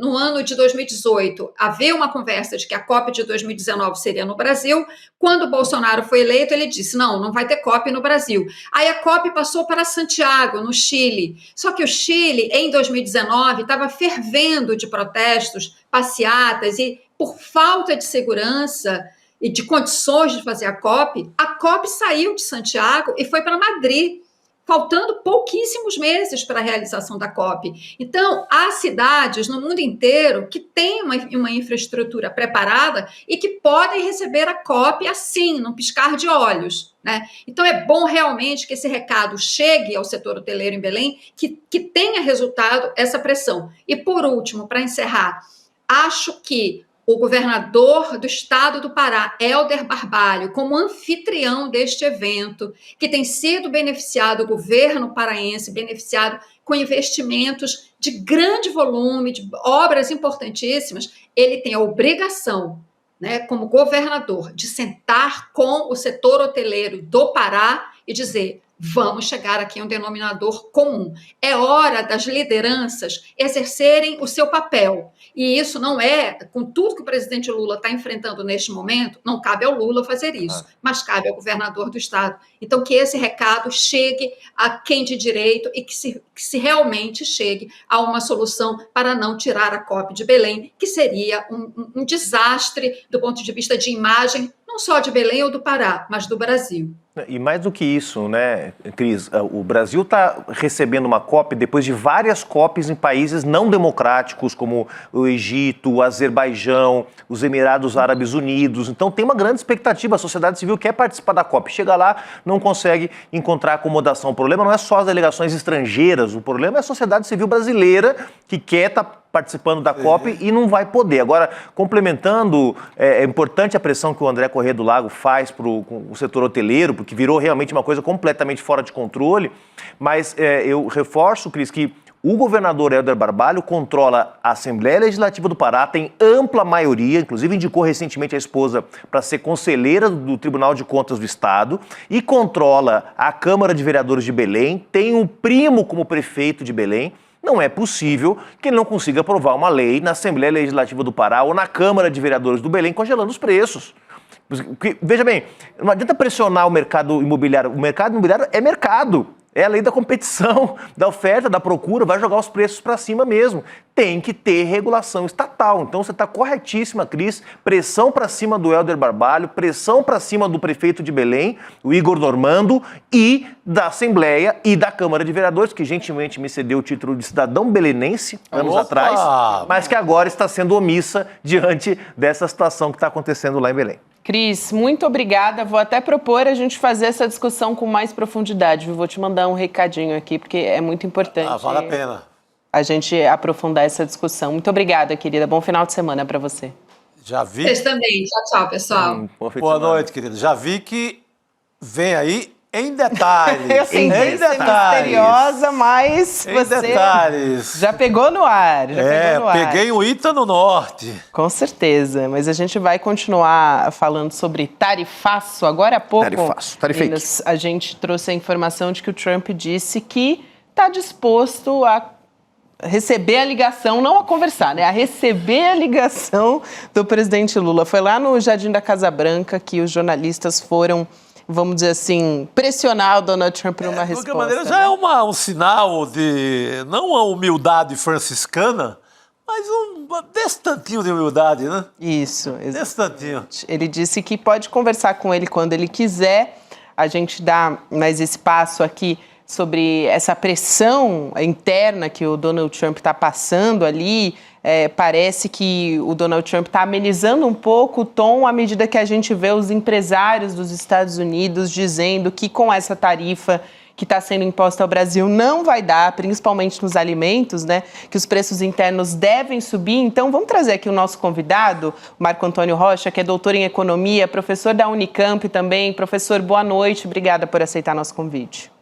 no ano de 2018, havia uma conversa de que a COP de 2019 seria no Brasil. Quando o Bolsonaro foi eleito, ele disse, não vai ter COP no Brasil. Aí a COP passou para Santiago, no Chile. Só que o Chile, em 2019, estava fervendo de protestos, passeatas, e por falta de segurança e de condições de fazer a COP saiu de Santiago e foi para Madrid, faltando pouquíssimos meses para a realização da COP. Então, há cidades no mundo inteiro que têm uma infraestrutura preparada e que podem receber a COP assim, num piscar de olhos, né? Então, é bom realmente que esse recado chegue ao setor hoteleiro em Belém, que tenha resultado essa pressão. E, por último, para encerrar, acho que o governador do estado do Pará, Helder Barbalho, como anfitrião deste evento, que tem sido beneficiado, o governo paraense, beneficiado com investimentos de grande volume, de obras importantíssimas, ele tem a obrigação, né, como governador, de sentar com o setor hoteleiro do Pará e dizer, vamos chegar aqui a um denominador comum. É hora das lideranças exercerem o seu papel. E isso não com tudo que o presidente Lula está enfrentando neste momento, não cabe ao Lula fazer isso, mas cabe ao governador do estado. Então, que esse recado chegue a quem de direito e que se realmente chegue a uma solução para não tirar a COP de Belém, que seria um desastre do ponto de vista de imagem, não só de Belém ou do Pará, mas do Brasil. E mais do que isso, né, Cris, o Brasil está recebendo uma COP depois de várias COPs em países não democráticos, como o Egito, o Azerbaijão, os Emirados Árabes Unidos. Então tem uma grande expectativa, a sociedade civil quer participar da COP. Chega lá, não consegue encontrar acomodação. O problema não é só as delegações estrangeiras, o problema é a sociedade civil brasileira que quer estar participando da COP e não vai poder. Agora, complementando, é importante a pressão que o André Corrêa do Lago faz para o setor hoteleiro, porque virou realmente uma coisa completamente fora de controle, mas eu reforço, Cris, que O governador Helder Barbalho controla a Assembleia Legislativa do Pará, tem ampla maioria, inclusive indicou recentemente a esposa para ser conselheira do Tribunal de Contas do Estado, e controla a Câmara de Vereadores de Belém, tem um primo como prefeito de Belém. Não é possível que ele não consiga aprovar uma lei na Assembleia Legislativa do Pará ou na Câmara de Vereadores do Belém congelando os preços. Porque, veja bem, não adianta pressionar o mercado imobiliário. O mercado imobiliário é mercado. É a lei da competição, da oferta, da procura, vai jogar os preços para cima mesmo. Tem que ter regulação estatal. Então você está corretíssima, Cris. Pressão para cima do Helder Barbalho, pressão para cima do prefeito de Belém, o Igor Normando, e da Assembleia e da Câmara de Vereadores, que gentilmente me cedeu o título de cidadão belenense anos atrás, mas que agora está sendo omissa diante dessa situação que está acontecendo lá em Belém. Cris, muito obrigada. Vou até propor a gente fazer essa discussão com mais profundidade. Vou te mandar um recadinho aqui, porque é muito importante. Vale a pena. A gente aprofundar essa discussão. Muito obrigada, querida. Bom final de semana para você. Já vi. Vocês também. Tchau, tchau, pessoal. Boa noite, querida. Já vi que vem aí em detalhes. Eu sei em detalhes. Misteriosa, mas você detalhes. Já pegou no ar. Peguei o Ita no norte. Com certeza, mas a gente vai continuar falando sobre tarifaço. Agora há pouco, meninos, a gente trouxe a informação de que o Trump disse que está disposto a receber a ligação, não a conversar, né? A receber a ligação do presidente Lula. Foi lá no Jardim da Casa Branca que os jornalistas foram, vamos dizer assim, pressionar o Donald Trump por uma resposta. De qualquer maneira, já é um sinal de, não uma humildade franciscana, mas desse tantinho de humildade, né? Isso, desse tantinho. Ele disse que pode conversar com ele quando ele quiser. A gente dá mais esse passo aqui sobre essa pressão interna que o Donald Trump está passando ali. Parece que o Donald Trump está amenizando um pouco o tom à medida que a gente vê os empresários dos Estados Unidos dizendo que com essa tarifa que está sendo imposta ao Brasil não vai dar, principalmente nos alimentos, né? Que os preços internos devem subir. Então, vamos trazer aqui o nosso convidado, o Marco Antônio Rocha, que é doutor em economia, professor da Unicamp também. Professor, boa noite. Obrigada por aceitar nosso convite.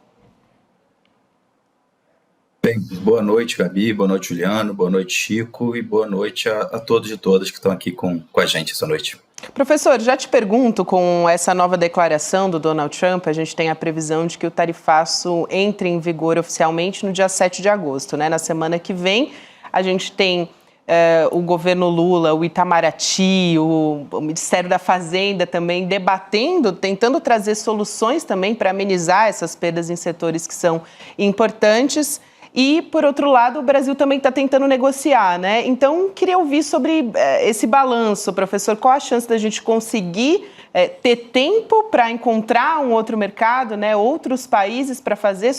Bem, boa noite, Gabi, boa noite, Juliano, boa noite, Chico, e boa noite a todos e todas que estão aqui com a gente essa noite. Professor, já te pergunto, com essa nova declaração do Donald Trump, a gente tem a previsão de que o tarifaço entre em vigor oficialmente no dia 7 de agosto, né? Na semana que vem, a gente tem o governo Lula, o Itamaraty, o Ministério da Fazenda também debatendo, tentando trazer soluções também para amenizar essas perdas em setores que são importantes. E, por outro lado, o Brasil também está tentando negociar, né? Então, queria ouvir sobre esse balanço, professor. Qual a chance da gente conseguir ter tempo para encontrar um outro mercado, né? Outros países para fazer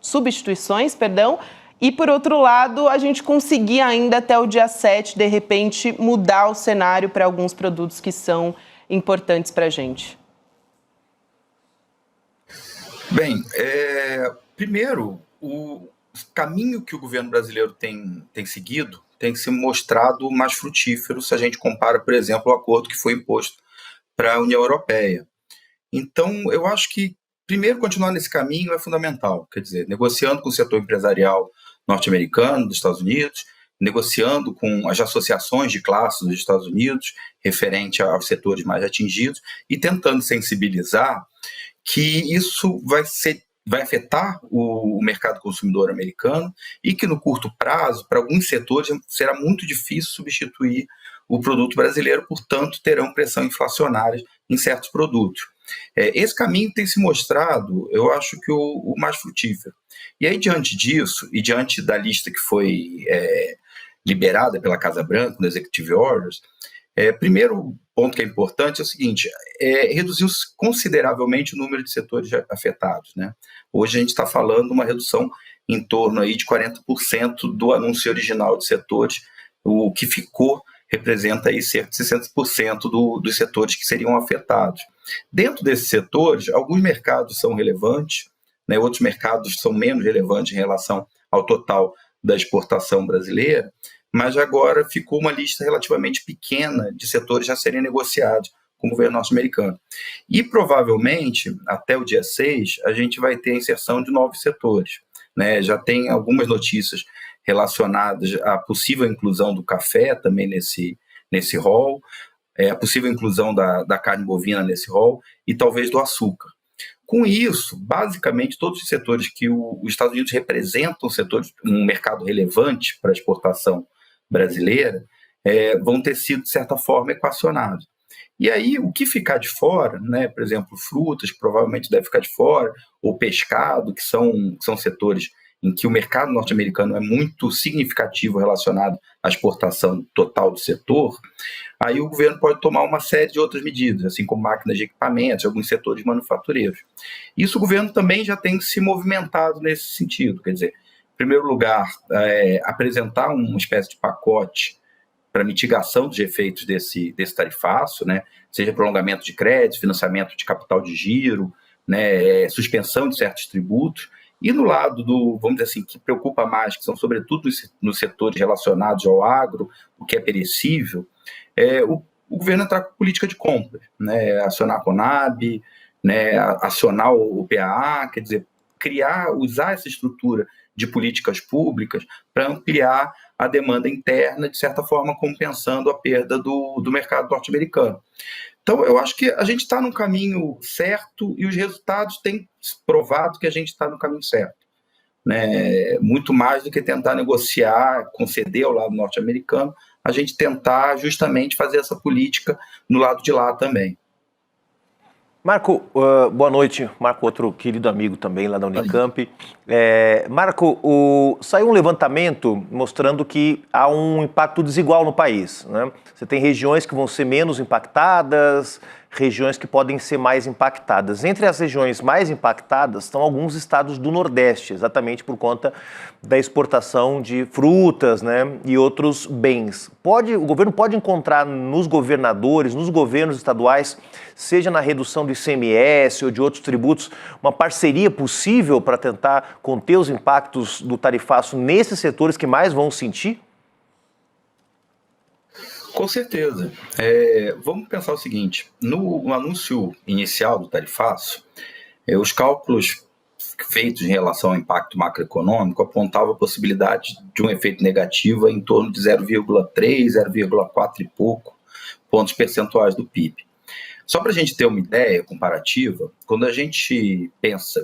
substituições, e, por outro lado, a gente conseguir ainda até o dia 7, de repente, mudar o cenário para alguns produtos que são importantes para a gente? Bem, primeiro, o caminho que o governo brasileiro tem seguido tem se mostrado mais frutífero se a gente compara, por exemplo, o acordo que foi imposto para a União Europeia. Então, eu acho que, primeiro, continuar nesse caminho é fundamental, quer dizer, negociando com o setor empresarial norte-americano, dos Estados Unidos, negociando com as associações de classes dos Estados Unidos, referente aos setores mais atingidos, e tentando sensibilizar que isso vai afetar o mercado consumidor americano e que no curto prazo, para alguns setores, será muito difícil substituir o produto brasileiro, portanto, terão pressão inflacionária em certos produtos. Esse caminho tem se mostrado, eu acho que o mais frutífero. E aí, diante disso, e diante da lista que foi liberada pela Casa Branca, no Executive Orders, primeiro ponto que é importante é o seguinte, reduziu consideravelmente o número de setores afetados, né? Hoje a gente está falando de uma redução em torno aí de 40% do anúncio original de setores, o que ficou representa aí cerca de 60% dos setores que seriam afetados. Dentro desses setores, alguns mercados são relevantes, né? Outros mercados são menos relevantes em relação ao total da exportação brasileira, mas agora ficou uma lista relativamente pequena de setores a serem negociados com o governo norte-americano. E provavelmente, até o dia 6, a gente vai ter a inserção de novos setores. né? Já tem algumas notícias relacionadas à possível inclusão do café também nesse rol, a possível inclusão da carne bovina nesse rol e talvez do açúcar. Com isso, basicamente, todos os setores que os Estados Unidos representam, um mercado relevante para a exportação brasileira, vão ter sido, de certa forma, equacionados. E aí, o que ficar de fora, né, por exemplo, frutas, que provavelmente deve ficar de fora, ou pescado, que são setores em que o mercado norte-americano é muito significativo relacionado à exportação total do setor, aí o governo pode tomar uma série de outras medidas, assim como máquinas de equipamentos, alguns setores manufatureiros. Isso o governo também já tem se movimentado nesse sentido, quer dizer, em primeiro lugar, apresentar uma espécie de pacote para mitigação dos efeitos desse tarifaço, né, seja prolongamento de crédito, financiamento de capital de giro, né, suspensão de certos tributos. E no lado vamos dizer assim, que preocupa mais, que são sobretudo nos setores relacionados ao agro, o que é perecível, o governo entrar com política de compra, né, acionar a Conab, né, acionar o PAA, quer dizer, usar essa estrutura de políticas públicas para ampliar a demanda interna, de certa forma compensando a perda do mercado norte-americano. Então, eu acho que a gente está no caminho certo e os resultados têm provado que a gente está no caminho certo, né? Muito mais do que tentar negociar, conceder ao lado norte-americano, a gente tentar justamente fazer essa política no lado de lá também. Marco, boa noite. Marco, outro querido amigo também lá da Unicamp. Marco, saiu um levantamento mostrando que há um impacto desigual no país, né? Você tem regiões que vão ser menos impactadas, regiões que podem ser mais impactadas. Entre as regiões mais impactadas estão alguns estados do Nordeste, exatamente por conta da exportação de frutas, né, e outros bens. O governo pode encontrar nos governadores, nos governos estaduais, seja na redução do ICMS ou de outros tributos, uma parceria possível para tentar conter os impactos do tarifaço nesses setores que mais vão sentir? Com certeza. Vamos pensar o seguinte, no anúncio inicial do tarifaço, os cálculos feitos em relação ao impacto macroeconômico apontavam a possibilidade de um efeito negativo em torno de 0,3, 0,4 e pouco pontos percentuais do PIB. Só para a gente ter uma ideia comparativa, quando a gente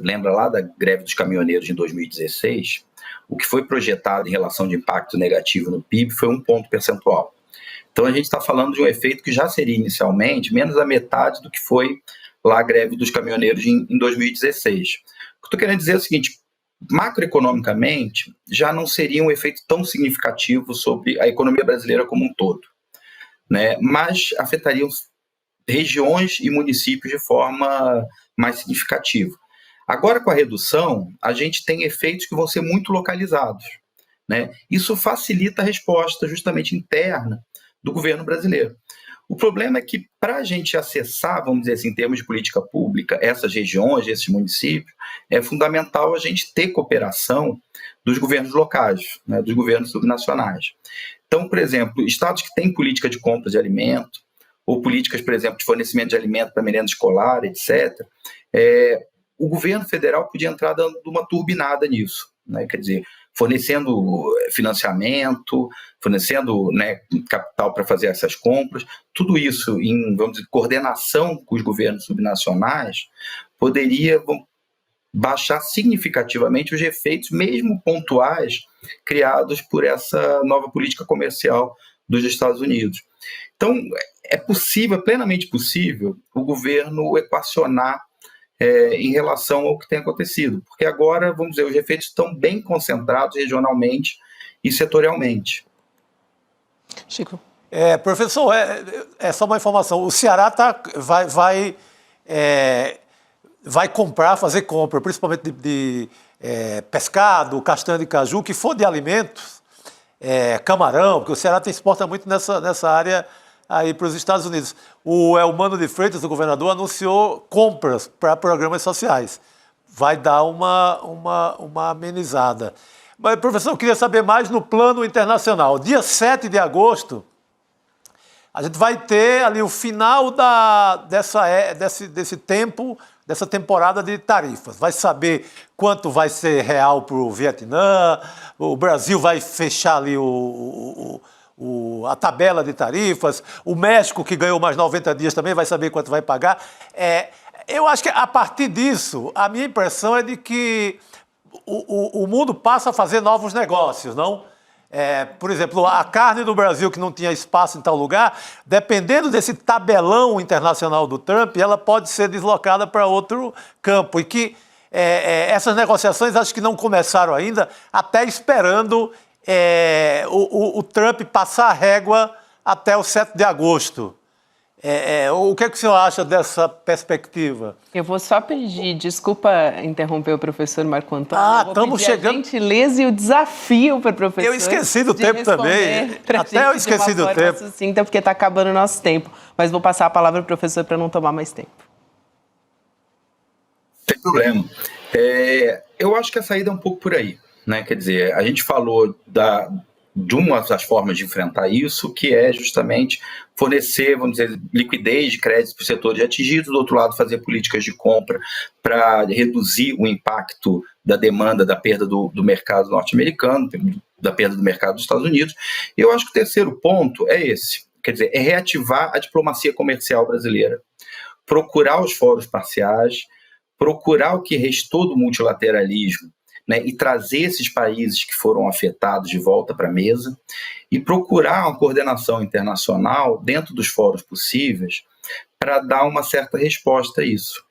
lembra lá da greve dos caminhoneiros em 2016, o que foi projetado em relação de impacto negativo no PIB foi 1 ponto percentual. Então, a gente está falando de um efeito que já seria inicialmente menos da metade do que foi lá a greve dos caminhoneiros em 2016. O que eu estou querendo dizer é o seguinte, macroeconomicamente, já não seria um efeito tão significativo sobre a economia brasileira como um todo, né? Mas afetariam regiões e municípios de forma mais significativa. Agora, com a redução, a gente tem efeitos que vão ser muito localizados, né? Isso facilita a resposta justamente interna do governo brasileiro. O problema é que, para a gente acessar, vamos dizer assim, em termos de política pública, essas regiões, esses municípios, é fundamental a gente ter cooperação dos governos locais, né, dos governos subnacionais. Então, por exemplo, estados que têm política de compra de alimento, ou políticas, por exemplo, de fornecimento de alimento para merenda escolar, etc., o governo federal podia entrar dando uma turbinada nisso, né? Quer dizer, fornecendo financiamento, fornecendo, né, capital para fazer essas compras, tudo isso em, vamos dizer, coordenação com os governos subnacionais, poderia baixar significativamente os efeitos, mesmo pontuais, criados por essa nova política comercial dos Estados Unidos. Então, é possível, plenamente possível, o governo equacionar em relação ao que tem acontecido, porque agora, vamos dizer, os efeitos estão bem concentrados regionalmente e setorialmente. Chico. Professor, só uma informação, o Ceará vai comprar, fazer compra, principalmente de pescado, castanha de caju, que for de alimentos, camarão, porque o Ceará exporta muito nessa área aí para os Estados Unidos. O Elmano de Freitas, o governador, anunciou compras para programas sociais. Vai dar uma amenizada. Mas, professor, eu queria saber mais no plano internacional. Dia 7 de agosto, a gente vai ter ali o final desse tempo dessa temporada de tarifas. Vai saber quanto vai ser real para o Vietnã, o Brasil vai fechar ali a tabela de tarifas, o México, que ganhou mais 90 dias, também vai saber quanto vai pagar. Eu acho que, a partir disso, a minha impressão é de que o mundo passa a fazer novos negócios, não? Por exemplo, a carne do Brasil, que não tinha espaço em tal lugar, dependendo desse tabelão internacional do Trump, ela pode ser deslocada para outro campo. E que essas negociações acho que não começaram ainda, até esperando o Trump passar a régua até o 7 de agosto. O que é que o senhor acha dessa perspectiva? Eu vou só pedir, desculpa interromper o professor Marco Antônio. Estamos chegando. A gentileza e o desafio para o professor. Eu esqueci do tempo também. Até eu esqueci do tempo. Sucinta, porque está acabando o nosso tempo. Mas vou passar a palavra para o professor para não tomar mais tempo. Sem problema. Eu acho que a saída é um pouco por aí, né? Quer dizer, a gente falou de uma das formas de enfrentar isso, que é justamente fornecer, vamos dizer, liquidez de créditos para os setores atingidos, do outro lado fazer políticas de compra para reduzir o impacto da demanda, da perda do mercado norte-americano, da perda do mercado dos Estados Unidos. E eu acho que o terceiro ponto é esse, quer dizer, é reativar a diplomacia comercial brasileira, procurar os fóruns parciais, procurar o que restou do multilateralismo, né, e trazer esses países que foram afetados de volta para a mesa e procurar uma coordenação internacional dentro dos fóruns possíveis para dar uma certa resposta a isso.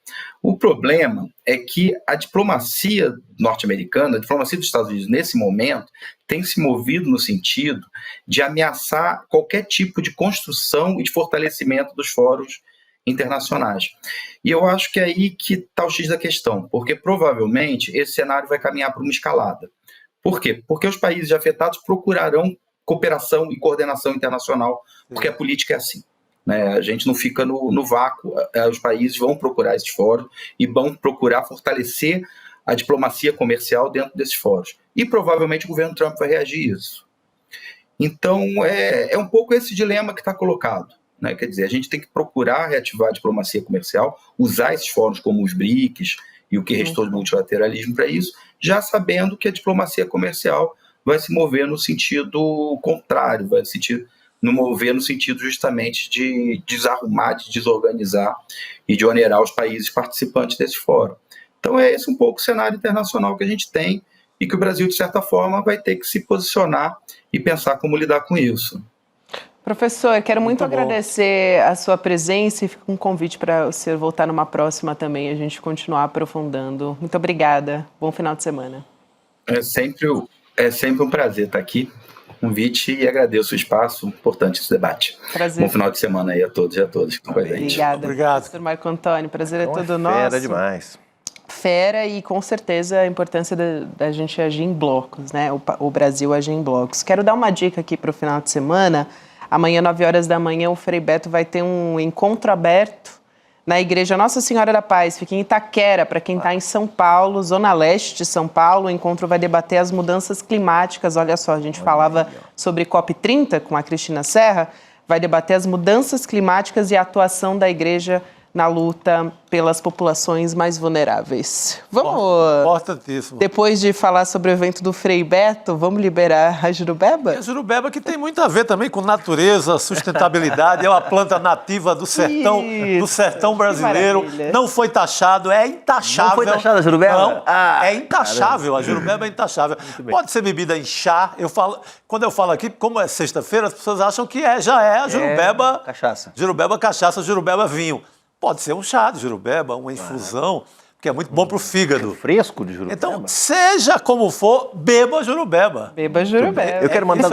O problema é que a diplomacia norte-americana, a diplomacia dos Estados Unidos nesse momento, tem se movido no sentido de ameaçar qualquer tipo de construção e de fortalecimento dos fóruns internacionais. E eu acho que é aí que está o X da questão, porque provavelmente esse cenário vai caminhar para uma escalada. Por quê? Porque os países afetados procurarão cooperação e coordenação internacional, porque a política é assim, né? A gente não fica no vácuo, os países vão procurar esses fóruns e vão procurar fortalecer a diplomacia comercial dentro desses fóruns. E provavelmente o governo Trump vai reagir a isso. Então, é um pouco esse dilema que está colocado. Né? Quer dizer, a gente tem que procurar reativar a diplomacia comercial, usar esses fóruns como os BRICS e o que restou do multilateralismo para isso, já sabendo que a diplomacia comercial vai se mover no sentido contrário, vai se mover no sentido justamente de desarrumar, de desorganizar e de onerar os países participantes desse fórum. Então é esse um pouco o cenário internacional que a gente tem e que o Brasil, de certa forma, vai ter que se posicionar e pensar como lidar com isso. Professor, quero muito agradecer a sua presença e fica um convite para o senhor voltar numa próxima também, a gente continuar aprofundando. Muito obrigada. Bom final de semana. É sempre um prazer estar aqui. Convite e agradeço o espaço, importante esse debate. Prazer. Bom final de semana aí a todos e a todas que estão com a gente. Obrigada. Obrigado. Professor Marco Antônio, prazer é todo nosso. Fera demais. Fera e com certeza a importância da gente agir em blocos, né? O Brasil agir em blocos. Quero dar uma dica aqui para o final de semana. Amanhã, 9 horas da manhã, o Frei Beto vai ter um encontro aberto na Igreja Nossa Senhora da Paz, fica em Itaquera, para quem está em São Paulo, Zona Leste de São Paulo. O encontro vai debater as mudanças climáticas. Olha só, a gente falava sobre COP30 com a Cristina Serra, vai debater as mudanças climáticas e a atuação da Igreja na luta pelas populações mais vulneráveis. Vamos, importantíssimo. Depois de falar sobre o evento do Frei Beto, vamos liberar a jurubeba? E a jurubeba que tem muito a ver também com natureza, sustentabilidade, é uma planta nativa do sertão brasileiro. Não foi taxado, é intaxável. Não foi taxada a jurubeba? Não, é intaxável, caramba. A jurubeba é intaxável. Pode ser bebida em chá. Quando eu falo aqui, como é sexta-feira, as pessoas acham que já é a jurubeba. Cachaça. Jurubeba cachaça, jurubeba vinho. Pode ser um chá de jurubeba, uma infusão, que é muito bom para o fígado. Fresco de jurubeba. Então, seja como for, beba jurubeba. Beba jurubeba. Eu quero mandar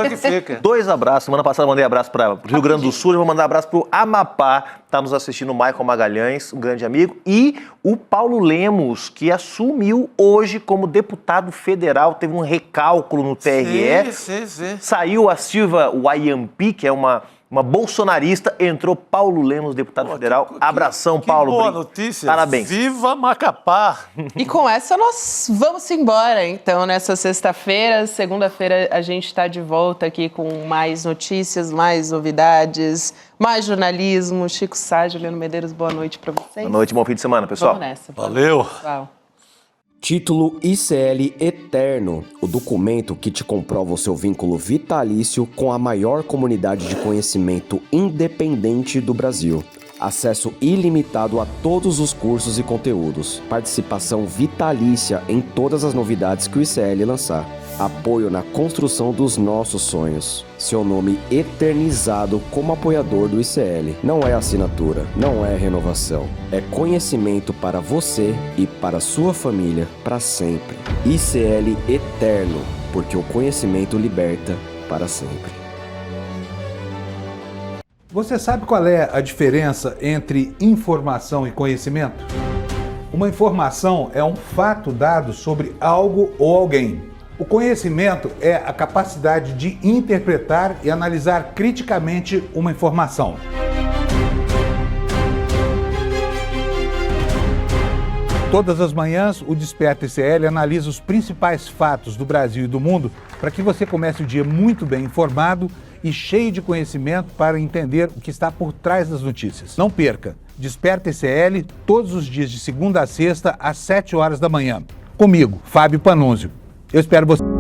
2 abraços. Semana passada eu mandei abraço para o Rio Grande do Sul, eu vou mandar abraço para o Amapá. Está nos assistindo o Michael Magalhães, um grande amigo, e o Paulo Lemos, que assumiu hoje como deputado federal, teve um recálculo no TRE. Sim. Saiu a Silva Wayampi, que é uma uma bolsonarista, entrou Paulo Lemos, deputado federal. Abração, Paulo. Boa notícia. Parabéns. Viva Macapá. E com essa nós vamos embora, então, nessa sexta-feira. Segunda-feira a gente está de volta aqui com mais notícias, mais novidades, mais jornalismo. Chico Sá, Juliano Medeiros, boa noite para vocês. Boa noite, bom fim de semana, pessoal. Vamos nessa. Valeu. Pessoal. Título ICL Eterno, o documento que te comprova o seu vínculo vitalício com a maior comunidade de conhecimento independente do Brasil. Acesso ilimitado a todos os cursos e conteúdos. Participação vitalícia em todas as novidades que o ICL lançar. Apoio na construção dos nossos sonhos. Seu nome eternizado como apoiador do ICL. Não é assinatura, não é renovação. É conhecimento para você e para sua família para sempre. ICL Eterno, porque o conhecimento liberta para sempre. Você sabe qual é a diferença entre informação e conhecimento? Uma informação é um fato dado sobre algo ou alguém. O conhecimento é a capacidade de interpretar e analisar criticamente uma informação. Todas as manhãs, o Desperta ICL analisa os principais fatos do Brasil e do mundo para que você comece o dia muito bem informado e cheio de conhecimento para entender o que está por trás das notícias. Não perca! Desperta ICL todos os dias de segunda a sexta às 7 horas da manhã. Comigo, Fábio Panunzio. Eu espero você.